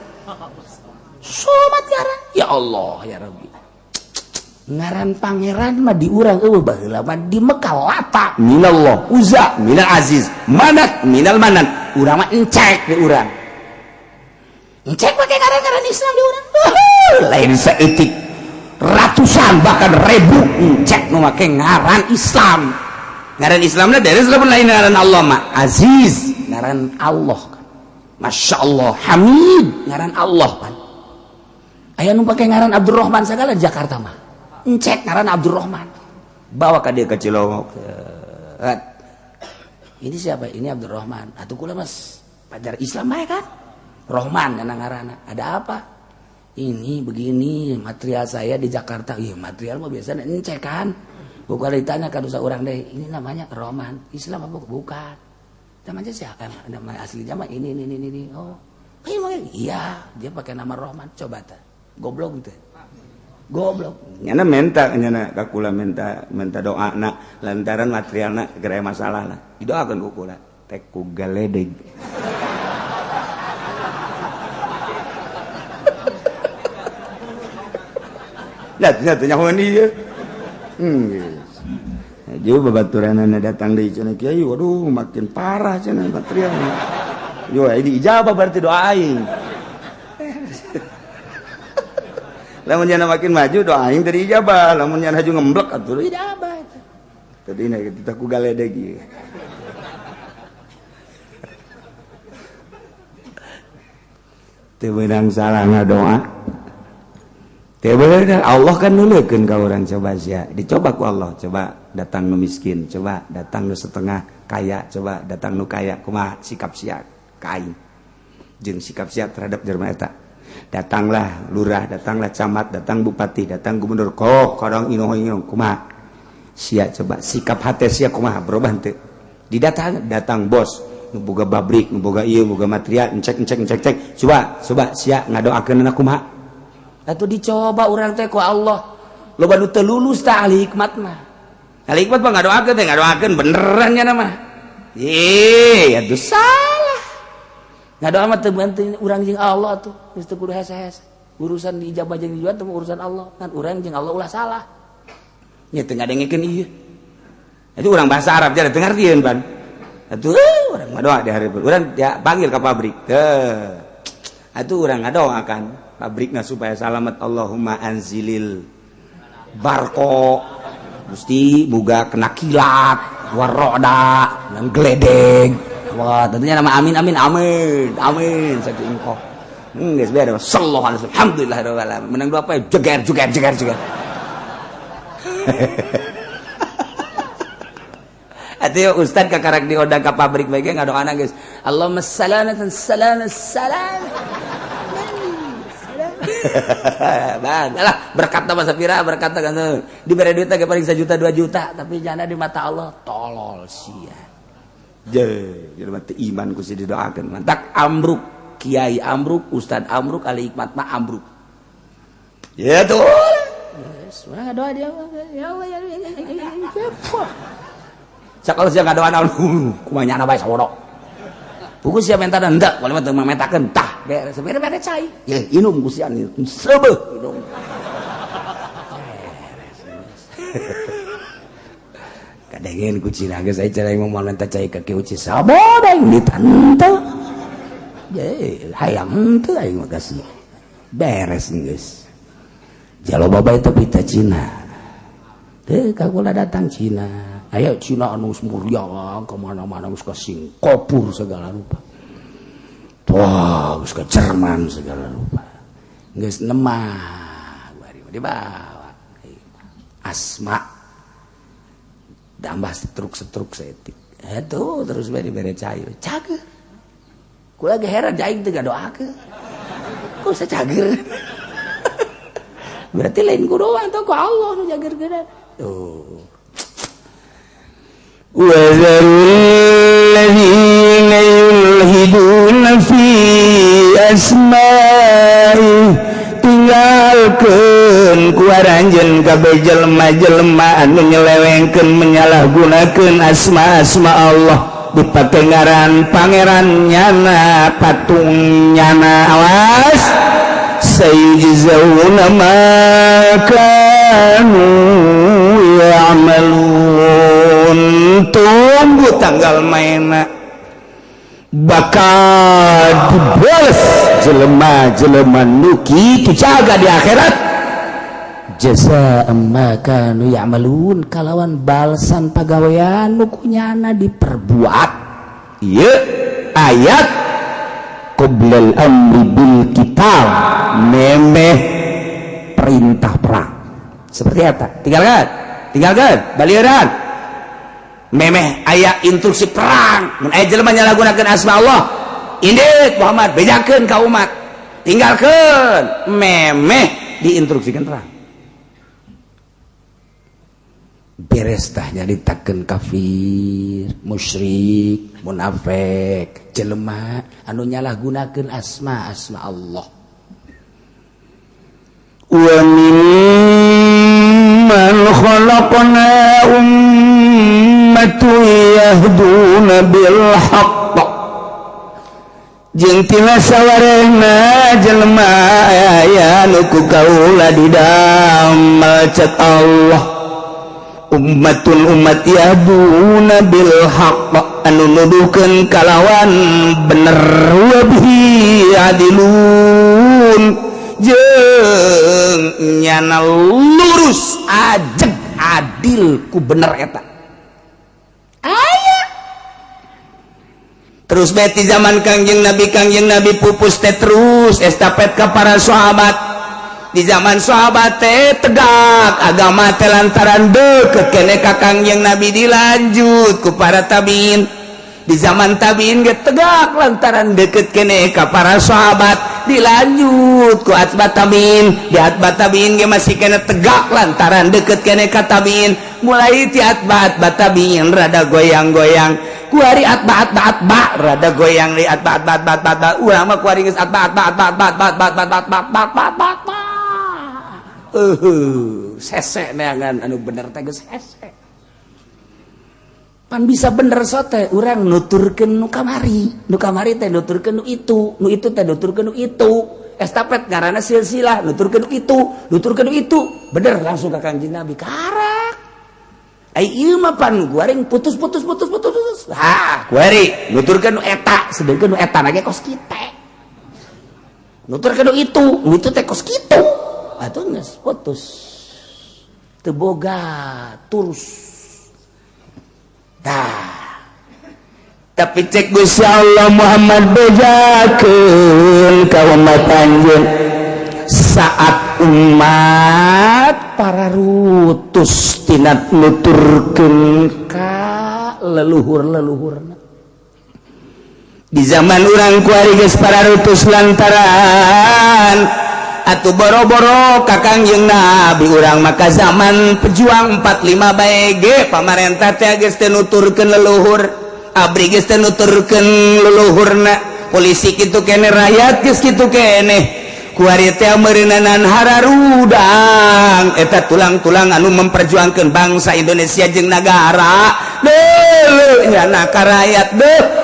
Somad ngaran ya Allah ya Rabbi ngaran pangeran mah di urang eueuh baheula mah di Mekah Lata minallah Uzza minal Aziz Manat minal Manan urang mah encek di urang encek pakai ngaran-ngaran Islam di urang lain saeutik ratusan bahkan ribu encek nu make ngaran Islam ngaran Islamnya dari lamun lain ngaran Allah mah Aziz ngaran Allah kan Masya Allah Hamid ngaran Allah kan aya nu pake ngaran Abdurrahman segala di Jakarta mah encek ngaran Abdurrahman bawa ka dia ke Cilongok ini siapa ini Abdurrahman atuh kula mas pajar Islam bae kan Rahman kana ngaranna ada apa ini begini material saya di Jakarta iya material mah biasanya encek kan bukan ditanya kan usah orang deh ini namanya Roman Islam apa bukan namanya siapa nama aslinya mah ini oh iya dia pakai nama Roman coba ta goblok gitu goblok nyana nyana kakula minta doa nak lantaran materialna gara masalah lah didoakan kukula tek ku galedeg lihat nyahoan dia jauh babaturanana datang dari cenah kiai waduh makin parah cenah materialnya yo ini ijabah berarti doain lamun cenah makin maju doain dari ijabah lamun cenah haju ngemblek atuh ijabah tadi na kita ku galedeg ieu teu beunang salah ngadoa Allah kan nuleukeun ka urang coba sia dicoba ku Allah coba datang nu miskin coba datang nu setengah kaya coba datang nu kaya kumaha sikap sia ka aing jeung sikap sia terhadap jelema eta datanglah lurah datanglah camat datang bupati datang gubernur kadang inoh kumaha sia coba sikap hate sia kumaha berubah teu datang bos nu boga pabrik nu boga ieu boga material encek coba sia ngadoakeun kumaha atuh dicoba urang teh ku Allah loba nu teu lulus tah ahli hikmat mah ahli hikmat mah ngadoakeun beneran nya mah atuh salah ngadoa mah teu bantu urang jeung Allah atuh geus teu kudu hese-hese urusan dijabah jeung dijual teh urusan Allah kan urang jeung Allah ulah salah nya teu ngadengkeun ieu itu urang bahasa Arab jadi dengar dieun ban atuh urang ngadoa di hari urang dia panggil ka pabrik teu atuh urang ngadoakan pabrikna supaya selamat Allahumma anzilil barko mesti boga kena kilat waroda dan geledeg wah tentunya nama amin saking engkau geus beres sallallahu alaihi wasallam alhamdulillahirabbil alamin menang dua apa jeger atuh ustad kakarak diodang ka pabrik bae ge ngadoana geus Allahumma salamatan salam Banglah berkata bahasa pira berkata kan diberi duit ge paling 1 juta 2 juta tapi jana di mata Allah tolol sia jadi mati iman ku si didoakeun mantak ambruk kiai ambruk ustad ambruk ahli hikmat mah ambruk ya tuh yes urang doa dia ya Allah ya sakal sia ngadoa naon kumaha nyana bae sawodo buku siapa minta dan enggak kalau memang mentakan tah beres beres cai ya inum kusian sebeh inum kadangin kucing geus saya cara mau minta cai ke kieuci sabodeng ditante ya hayang teu aing makasih beres geus jaloba bae teh pita Cina teh kagola datang Cina aya Cina anu mulia kemana-mana geus ka Singapura segala rupa wah geus ka Jerman segala rupa geus nemah bari dibawa asma tambah setruk setik atuh terus bere cair cager kula ge heran aing teu ngadoakeun kok sacager berarti lain ku doang teh ku Allah nu jagerkeun tuh وَذَرُوا الَّذِينَ يُلْحِدُونَ فِي أَسْمَائِهِ tinggalkeun ku paranjeun kabeh jelema-jelema anu nyelewengkeun menyalahgunakeun asma-asma Allah dipake ngaran pangeran nyana patung nyana awas sayujzauna ma kanu ya'malun tunggu tanggal mainna bakal dibales jelema-jelema nu kitu jaga di akhirat jasa amma kanu ya'malun kalawan balasan pagawean nu kunyana diperbuat ieu ayat qoblal amri bil qital memeh perintah perang seperti apa tinggalkan balieran memeh aya instruksi perang mun aya jelema nyalahgunakeun asma Allah indit Muhammad bejakeun ka umat tinggalkeun memeh diinstruksikan perang beres tah nyaritakeun kafir musyrik munafik jelema anu nyalahgunakeun asma Allah wa mimman khalaqna ummatun yahduna bil haqq jeung tina sawarehna jelema aya nu ku kaula didamel cek Allah ummatun umat yahduna bil haqq anu nuduhkeun kalawan bener wa bihi adilun jeung nyana lurus ajeg adil ku bener eta aya terus beti zaman kangjeng Nabi pupus teh terus estafet ka para sahabat di zaman sahabat teh tegak agama teh lantaran deukeut keneh ka kangjeng Nabi dilanjut ku para tabiin di zaman tabiin ge tegak lantaran deukeut keneh ka para sahabat dilanjut ku atba tabiin di atba tabiin ge masih kena tegak lantaran deukeut keneh ka tabiin mulai ti atba tabiin rada goyang-goyang ku hari atba rada goyang di atba urang mah ku hari geus atba sese neangan anu bener teh geus hese pan bisa bener sote urang nuturkeun nu kamari teh nuturkeun nu itu teh nuturkeun nu itu estafet ngaranna silsilah nuturkeun nu itu bener langsung ka Kangjeng Nabi karak ai ieu mah pan guaring putus ha guari nuturkeun nu eta sedengkeun nu eta na ge kos kitu nuturkeun nu itu teh kos kitu atuh geus putus teu boga turus tapi cek Gusti Allah Muhammad bejakeun ka umat anjeun saat umat para rutus tina nuturkeun ka leluhur-leluhurna di zaman urang kuari geus para rutus lantaran atuh boro-boro ka Kangjeng Nabi urang maka zaman pejuang 45 bae ge pamarentah teh geus teu nuturkeun leluhur abri geus teu nuturkeun leluhurna polisi kitu keneh rakyat geus kitu keneh ku ari teh meureunanan hararudang eta tulang-tulang anu memperjuangkeun bangsa Indonesia jeung nagara deuleu nyana ka rakyat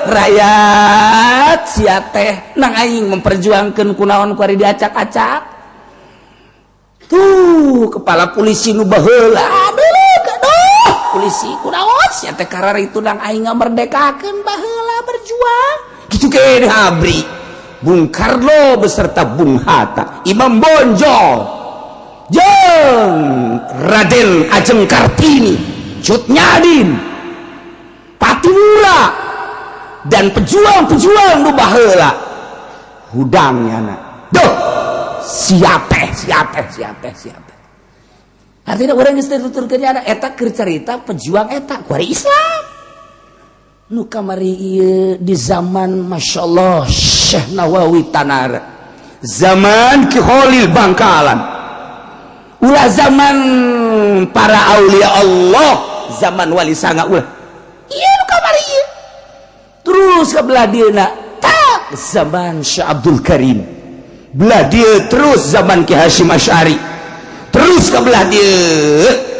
rakyat sia teh nang aing memperjuangkeun kunaon ku ari diacak-acak tuh kepala polisi nu baheula aduh polisi kunaon sia teh karari tunang aing ngamerdekakeun baheula berjuang kitu keneh abri Bung Karno beserta Bung Hatta Imam Bonjol jeung Raden Ajeng Kartini Cut Nyadin Pattimura dan pejuang-pejuang nu baheula hudangnya duh siapa artinya orang geus tuturkeun nya eta keur carita pejuang eta ku ari Islam nu kamari ieu di zaman masyaallah Syekh Nawawi Tanara zaman Ki Khalil Bangkalan ulah zaman para aulia Allah zaman wali sanga ulah ieu nu kamari ieu terus ka belah dieuna tak zaman Syekh Abdul Karim belah dieu terus zaman Ki Hasyim Asy'ari terus terus kebelah dia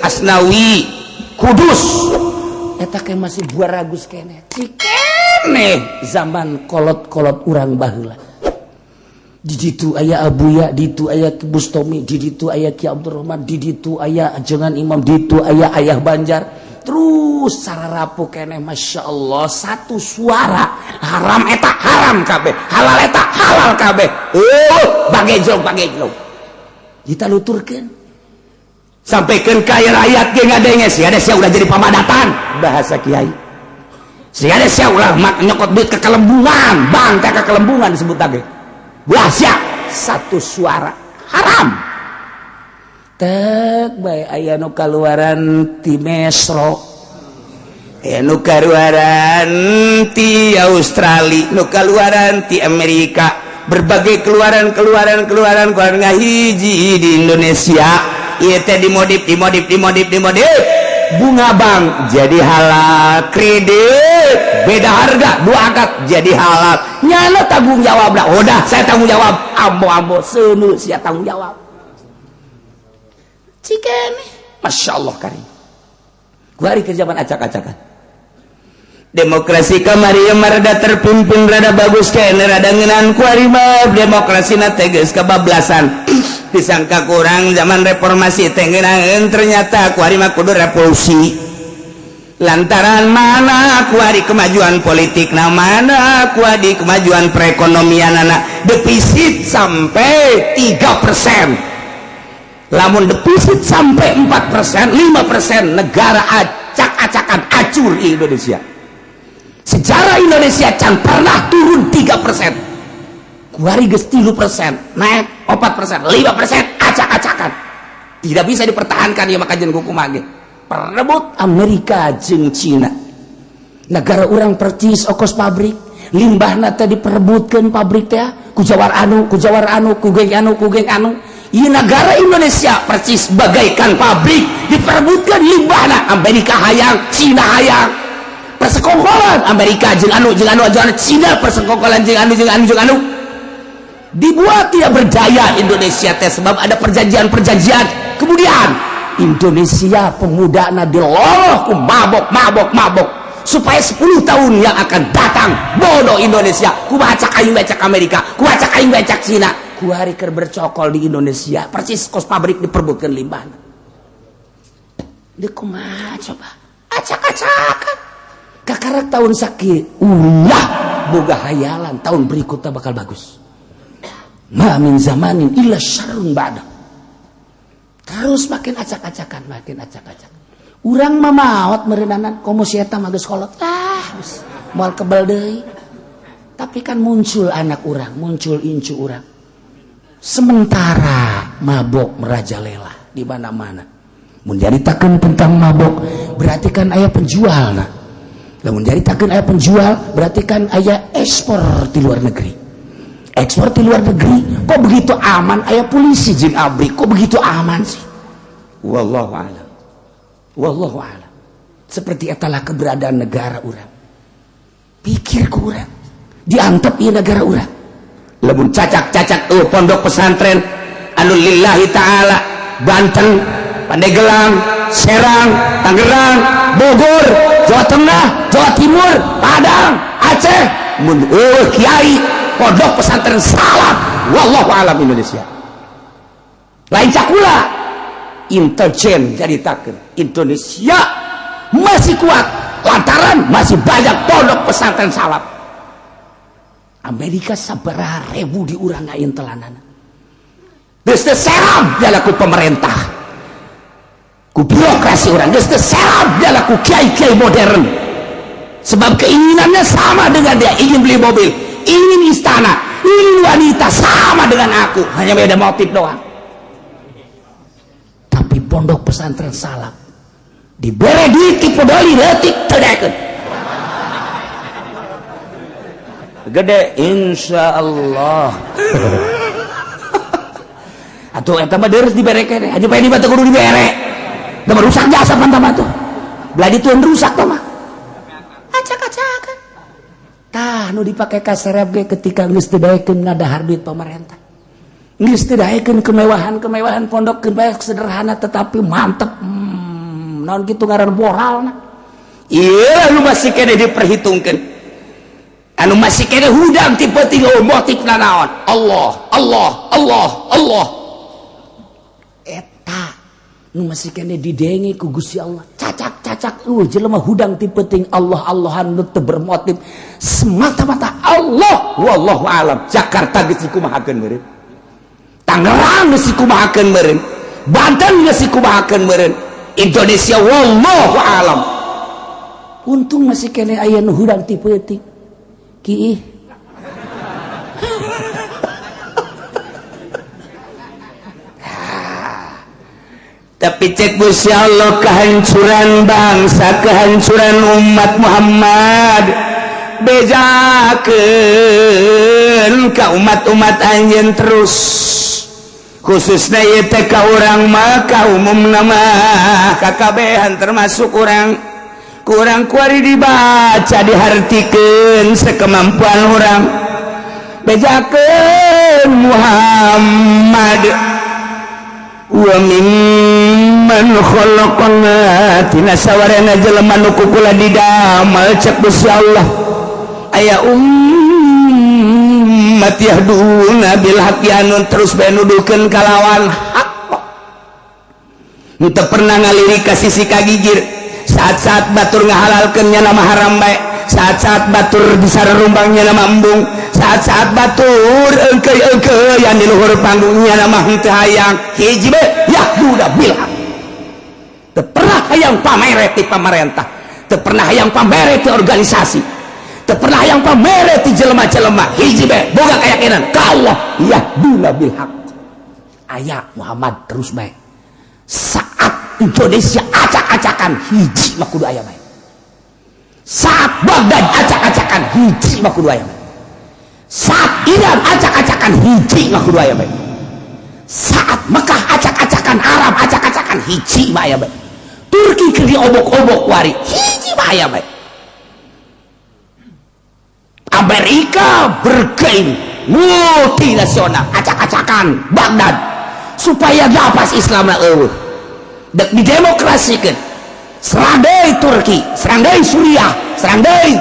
Asnawi Kudus eta ke masih buah ragus kene cikene zaman kolot-kolot urang baheula di ditu aya Abuya di ditu aya Ki Bustomi di ditu aya Ki Abdurrahman di ditu aya ajengan Imam di ditu aya Ayah Banjar terus sararapu kene Masya Allah satu suara haram eta haram kabeh halal eta halal kabeh bagejlog kita luturkeun sampaikan kaya rakyat ge ngadenge si ada sia ulah jadi pamadatan bahasa kiai si ada sia ulah nyokot duit ke kelembungan bang ke kelembungan disebut lagi wahsya satu suara haram tek bae aya nu kaluaran ti Mesro nu kaluaran ti Australia nu kaluaran ti Amerika berbagai keluaran ngahiji di Indonesia ieu teh dimodif bunga bank jadi halal kredit beda harga dua angkat jadi halal nyana tanggung jawab lah udah saya tanggung jawab ambo seunu sia tanggung jawab cikene Masya Allah karim kuari ke zaman acak-acakan demokrasi kamari marada terpimpin rada bagus kene rada ngeunaan kuari mah demokrasina teh geus kabablasan disangka kurang zaman reformasi teh ngeunaan ternyata kuari mah kudu revolusi lantaran mana kuari kemajuan politik na mana kuari kemajuan perekonomian anak defisit sampai 3%. Lamun defisit sampai 4%, 5% negara acak-acakan acur di Indonesia. Sejarah Indonesia can pernah turun 3%. Kuari geus 3%, naik 4%, 5% acak-acakan. Tidak bisa dipertahankan ya maka jeung kumaha ge. Perebut Amerika jeung Cina. Negara orang percis ongkos pabrik, limbahna teh diperebutkeun pabrik teh ku jawar anu, ku geng anu. Ieu negara Indonesia percis bagaikan pabrik diperebutkeun limbahna. Amerika hayang, Cina hayang. Persekongkolan Amerika jeung anu Cina persekongkolan jeung anu. Dibuat tidak berjaya Indonesia teh sebab ada perjanjian. Kemudian Indonesia pemuda na diloloh ku mabok supaya 10 tahun yang akan datang bodoh Indonesia ku bacak aing becak Amerika ku bacak aing becak Cina ku hari keur bercokol di Indonesia persis kos pabrik diperbutkeun limbahna deuk kumaha coba acak-acakan kakarek tahun sakieu ulah boga hayalan tahun berikutnya bakal bagus ma min zamanin illa syarrun ba'da terus makin acak-acakan urang mah maot meureunanan komo si eta mah geus kolot geus moal kebal deui tapi kan muncul anak urang muncul incu urang sementara mabok merajalela di mana-mana mun nyaritakeun tentang mabok berarti kan aya penjualna lamun nyaritakeun aya penjual berarti kan aya ekspor di luar negeri kok begitu aman aya polisi jeung abri kok begitu aman sih wallahu a'lam seperti etalah keberadaan negara urang pikir ku urang diantep ieu negara urang lamun cacak pondok pesantren anu lillahi ta'ala Banten Pandeglang Serang Tangerang Bogor Jawa Tengah Jawa Timur Padang Aceh mun kiai pondok pesantren salah wallahu alam Indonesia lain cakula intelijen caritakeun Indonesia masih kuat lantaran masih banyak pondok pesantren salaf Amerika sabaraha ribu di urang ayeun telanana geus teu serab jalaku pemerintah ku birokrasi urang geus teu serab jalaku kiai-kiai modern sebab keinginannya sama dengan dia ingin beli mobil ingin istana, ingin wanita sama dengan aku, hanya beda motif doang. Tapi pondok pesantren salaf dibere duit ki podoli leutik tedekeun. Gede insyaallah. Atuh eta mah deres dibere keneh, aja bae di batu kudu dibere. Da merusak jasa pantama tuh. Belah ditueun rusak tah mah. Acak-acakan. Tah nu dipake ka sereb ge ketika geus didaekeun ngadahar duit pemerintah. geus teu daekeun kemewahan pondok keun sederhana tetapi mantep. Naon kitu ngaran moralna. Ieu anu masih kene diperhitungkeun. Anu masih kene hudang ti peuting motifna naon? Allah. Eta nu masih kene didenge ku Gusti Allah. Cacak jelema hudang ti peuting Allah-Allahan nu teu bermotif semata-mata Allah. Wallahu alam. Jakarta geus dikumahakeun meureun. Tangerang geus dikumahakeun meureun. Banten geus dikumahakeun meureun. Indonesia wallahu alam. Untung masih kene aya nu hudang ti peuting. Kiih. Tapi cek Gusti Allah kehancuran bangsa, kehancuran umat Muhammad bejakeun ka umat-umat anjeun terus. Khususna ieu teh ka urang mah ka umumna mah kakabehan termasuk urang. Kurang kuari dibaca dihartikeun sakemampuan urang. Bejakeun Muhammad wa mimman khalaqna tina sawarena jelema nu kukula didamel cek Gusti Allah aya ummat yahduna bil haqqi anu terus bae nuduhkeun kalawan hak teu pernah ngalirik ka sisi kagigir saat-saat batur ngahalalkeun nya nama haram bae saat-saat batur disararumbang nya nama embung saat-saat batur engkeuy-engkeuyan di luhur panggungnya nama henteu hayang hiji bae yahduda bil haq teu pernah hayang pamere ti pamarentah teu pernah hayang pamere ti organisasi teu pernah hayang pamere ti jelema-jelema hiji bae boga kayakinan ka Allah yahduda bil haq aya Muhammad terus bae saat Indonesia acak-acakan hiji mah kudu aya bae saat Baghdad acak-acakan hiji mah kudu aya bae saat Iran acak-acakan hiji mah kudu aya bae saat Mekah acak-acakan Arab acak-acakan hiji mah aya bae Turki keur diobok-obok wari hiji mah aya bae Amerika bergain multinasional acak-acakan Baghdad supaya dapat Islamna eueuh dek didemokrasikeun serang deui Turki serang deui Suriah serang deui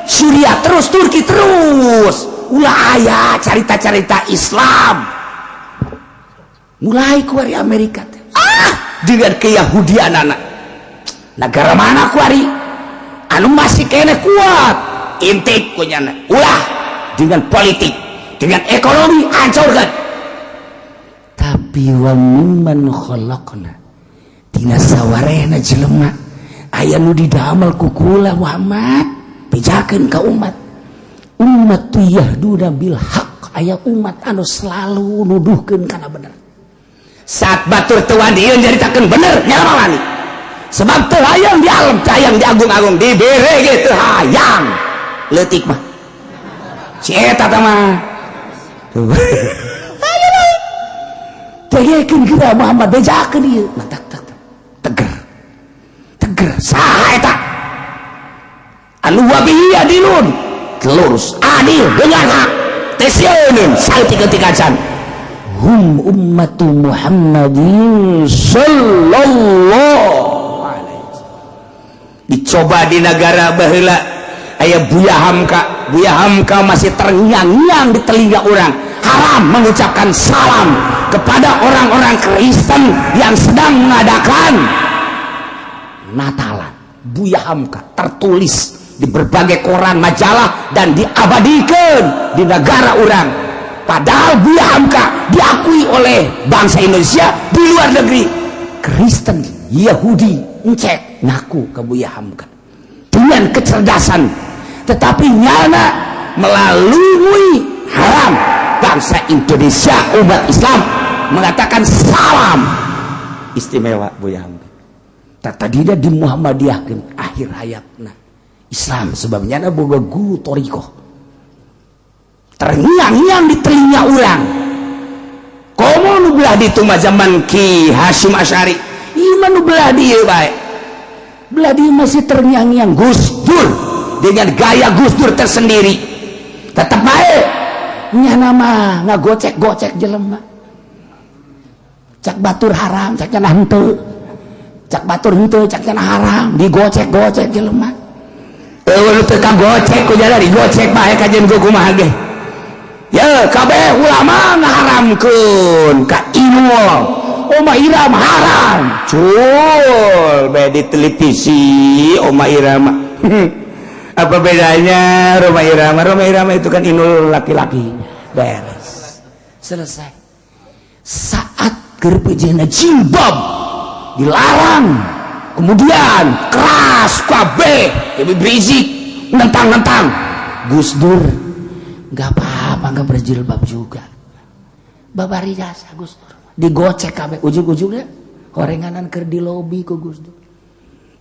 Suriah terus Turki terus ulah aya carita-carita Islam mulai kuari Amerika dengan keyahudianana negara mana kuari anu masih kene kuat intik kunyana ulah dengan politik dengan ekonomi hancurkan tapi wa mimman khalaqna tina sawarehna jelema aya nu didamel ku kula Muhammad bejakeun ka umat tu yahduna bil haq aya umat anu selalu nuduhkeun kana bener saat batur teu wadieu nyaritakeun bener nyawa wani sebab teu hayang di alam teu hayang di agung-agung dibere ge teu hayang leutik mah si eta teh mah tegekeun kita Muhammad bejakeun ieu mantap teger saha eta anu wabihi adilun lurus adil dengan hak tesieun saltikeun hum ummatu Muhammadin sallallahu alaihi wasallam. Dicoba di negara baheula aya Buya Hamka masih terngiang-ngiang di telinga orang haram mengucapkan salam kepada orang-orang Kristen yang sedang mengadakan Natalan. Buya Hamka tertulis di berbagai koran majalah dan diabadikan di negara orang, padahal Buya Hamka diakui oleh bangsa Indonesia di luar negeri. Kristen Yahudi ngecek ngaku ke Buya Hamka dengan kecerdasan, tetapi nyana melalui haram bangsa Indonesia umat Islam mengatakan salam istimewa Buya Hamka. Tadi dia di Muhammadiyahkeun akhir hayatna Islam sebabnya ada boga guru toriko terngiang-ngiang di telinga urang komo nu belah di tuma zaman Ki Hasyim Asy'ari iman nu belah dieu bae belah dieu masih terngiang-ngiang Gus Dur dengan gaya Gus Dur tersendiri tetap bae nya nama ngagocek-gocek jelema cak batur haram cak cenah henteu cak batur henteu cak cenah haram digocek-gocek jelema eueuh teu kagocek ku jana digocek bae kajen ku kumaha ge ya kabeh ulama ngaharamkeun ka inul Oma Iram haram cul bae di televisi Oma Irama apa bedanya Roma Irama itu kan inul laki-laki beres selesai saat gerbejena jilbab dilarang kemudian keras kabeh berisik nentang Gus Dur nggak apa-apa nggak berjilbab juga babari jasa Gus Dur digocek kabeh ujung-ujungnya horenganan keur di lobi ku Gus Dur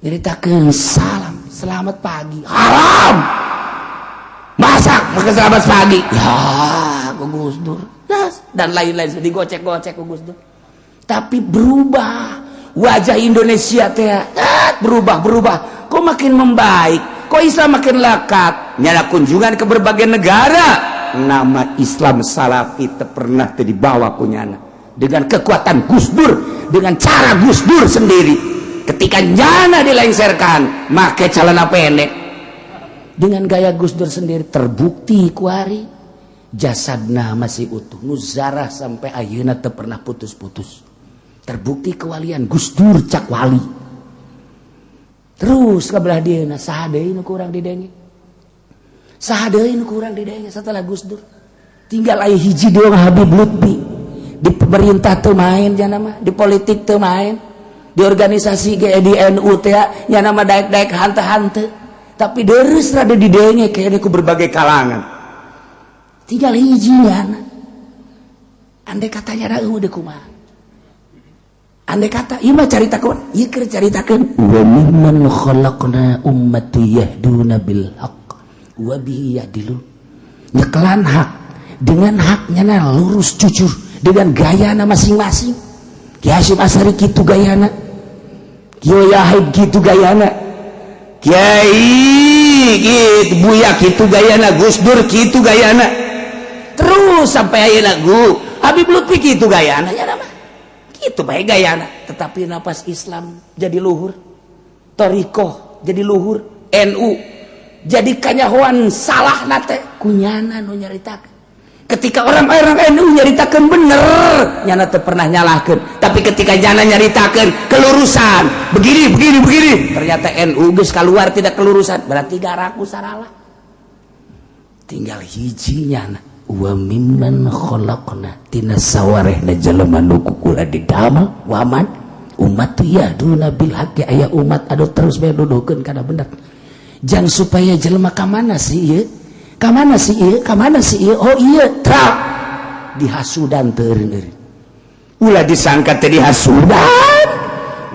nyaritakeun salam selamat pagi haram masak makan selamat pagi ya ku Gus Dur dan lain-lain digocek-gocek ku Gus Dur tapi berubah wajah Indonesia teh berubah kok makin membaik kok Islam makin lekat nyana kunjungan ke berbagai negara nama Islam Salafi teu pernah teu dibawa ku nyana dengan kekuatan Gus Dur dengan cara Gus Dur sendiri ketika nyana dilengserkan make celana pendek dengan gaya Gus Dur sendiri terbukti kuari jasadna masih utuh nuzarah sampai ayeuna teu pernah putus-putus terbukti kewalian Gus Dur cak wali terus kabelah dieuna saha deui nu kurang didenge setelah Gus Dur tinggal aya hiji doang Habib Lutfi di pemerintah teu main jana mah di politik teu main di organisasi ge di NU teh nya nama daek-daek hante-hante tapi deres rada didenge kayaknya ku berbagai kalangan tinggal hiji nyana andai katanya reueuh deuk kumaha andai kata ieu mah caritakeun ieu keur caritakeun wa mimman khalaqna ummatan yahduna bil haqq wa bihi yadilun nyekelan hak dengan haknya lurus jujur dengan gayana masing-masing Kiai Hasyim Asy'ari kitu gayana Kiai Yahid kitu gayana Kiai gitu Buya kitu gayana Gus Dur kitu gayana terus sampai ayeuna Habib Lutfi kitu gayana ya nama kitu bae gayana tetapi napas Islam jadi luhur thariqah jadi luhur NU jadi kanyahoan salah nate kunyana nu nyaritakeun ketika orang-orang NU nyaritakeun bener nyana teu pernah nyalahkeun tapi ketika nyana nyaritakeun kelurusan begini ternyata NU geus keluar tidak kelurusan berarti garaku saralah tinggal hiji nyana wa mimman khalaqna tina sawarehna jelema nu kukula didamal waman umat yaduna bil haqqi aya umat anu terus bae nuduhkeun kana bener jangan supaya jelema ka mana sih ieu kamana sih ieu oh iya tra dihasudan teu eureun ulah disangka teh dihasudan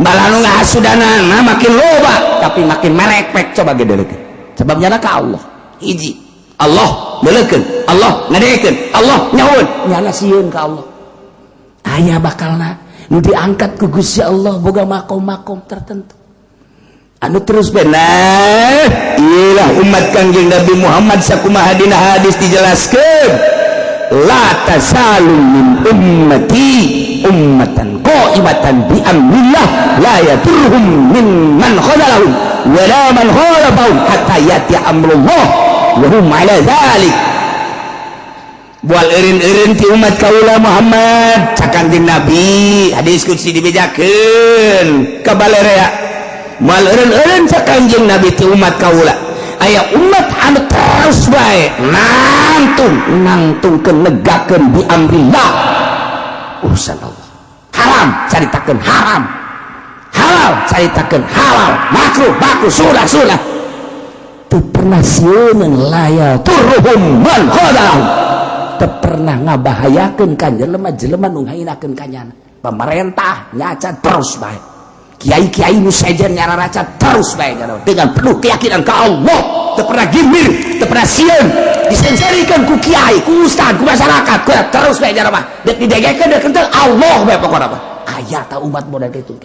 malah nu ngahasudanana makin loba tapi makin merepek coba gedeulekeun sebabnya ka Allah hiji Allah deulekeun Allah ngadekeun Allah nyaun nyana sieun ka Allah aya bakalna nu diangkat ku Gusti Allah boga makom-makom tertentu anu terus benar iyalah umat Kangjeng Nabi Muhammad sakumaha dina hadis dijelaskeun la tasalu min ummati ummatan qaimatan bi amrillah la yaturhum min man khadalahum wa la man khalafahum hatta yati amrullah wa hum ala dzalik bual eureun-eureun ti umat kaula Muhammad cak Kangjeng Nabi hadis qudsi dibejakeun ka balerea mal eureun-eureun cak Kangjeng Nabi ti umat kaula aya umat anu terus bae nangtungkeun negakeun bi amrillah urusan Allah haram caritakeun haram halal caritakeun halal makruh sunah teu pernah sieun laya turhum man khadahum teu pernah ngabahayakeun ka jelema nu ngahinakeun kanyana pemerintah nyaca terus bae kiai-kiai nu sejen nyararaca terus bae dengan penuh keyakinan ka Allah teu pernah gimir teu pernah sieun disenserikan ku kiai ku ustad ku masyarakat terus bae jarama dek didegekeun dek Allah bae pokona aya ta umat model kitu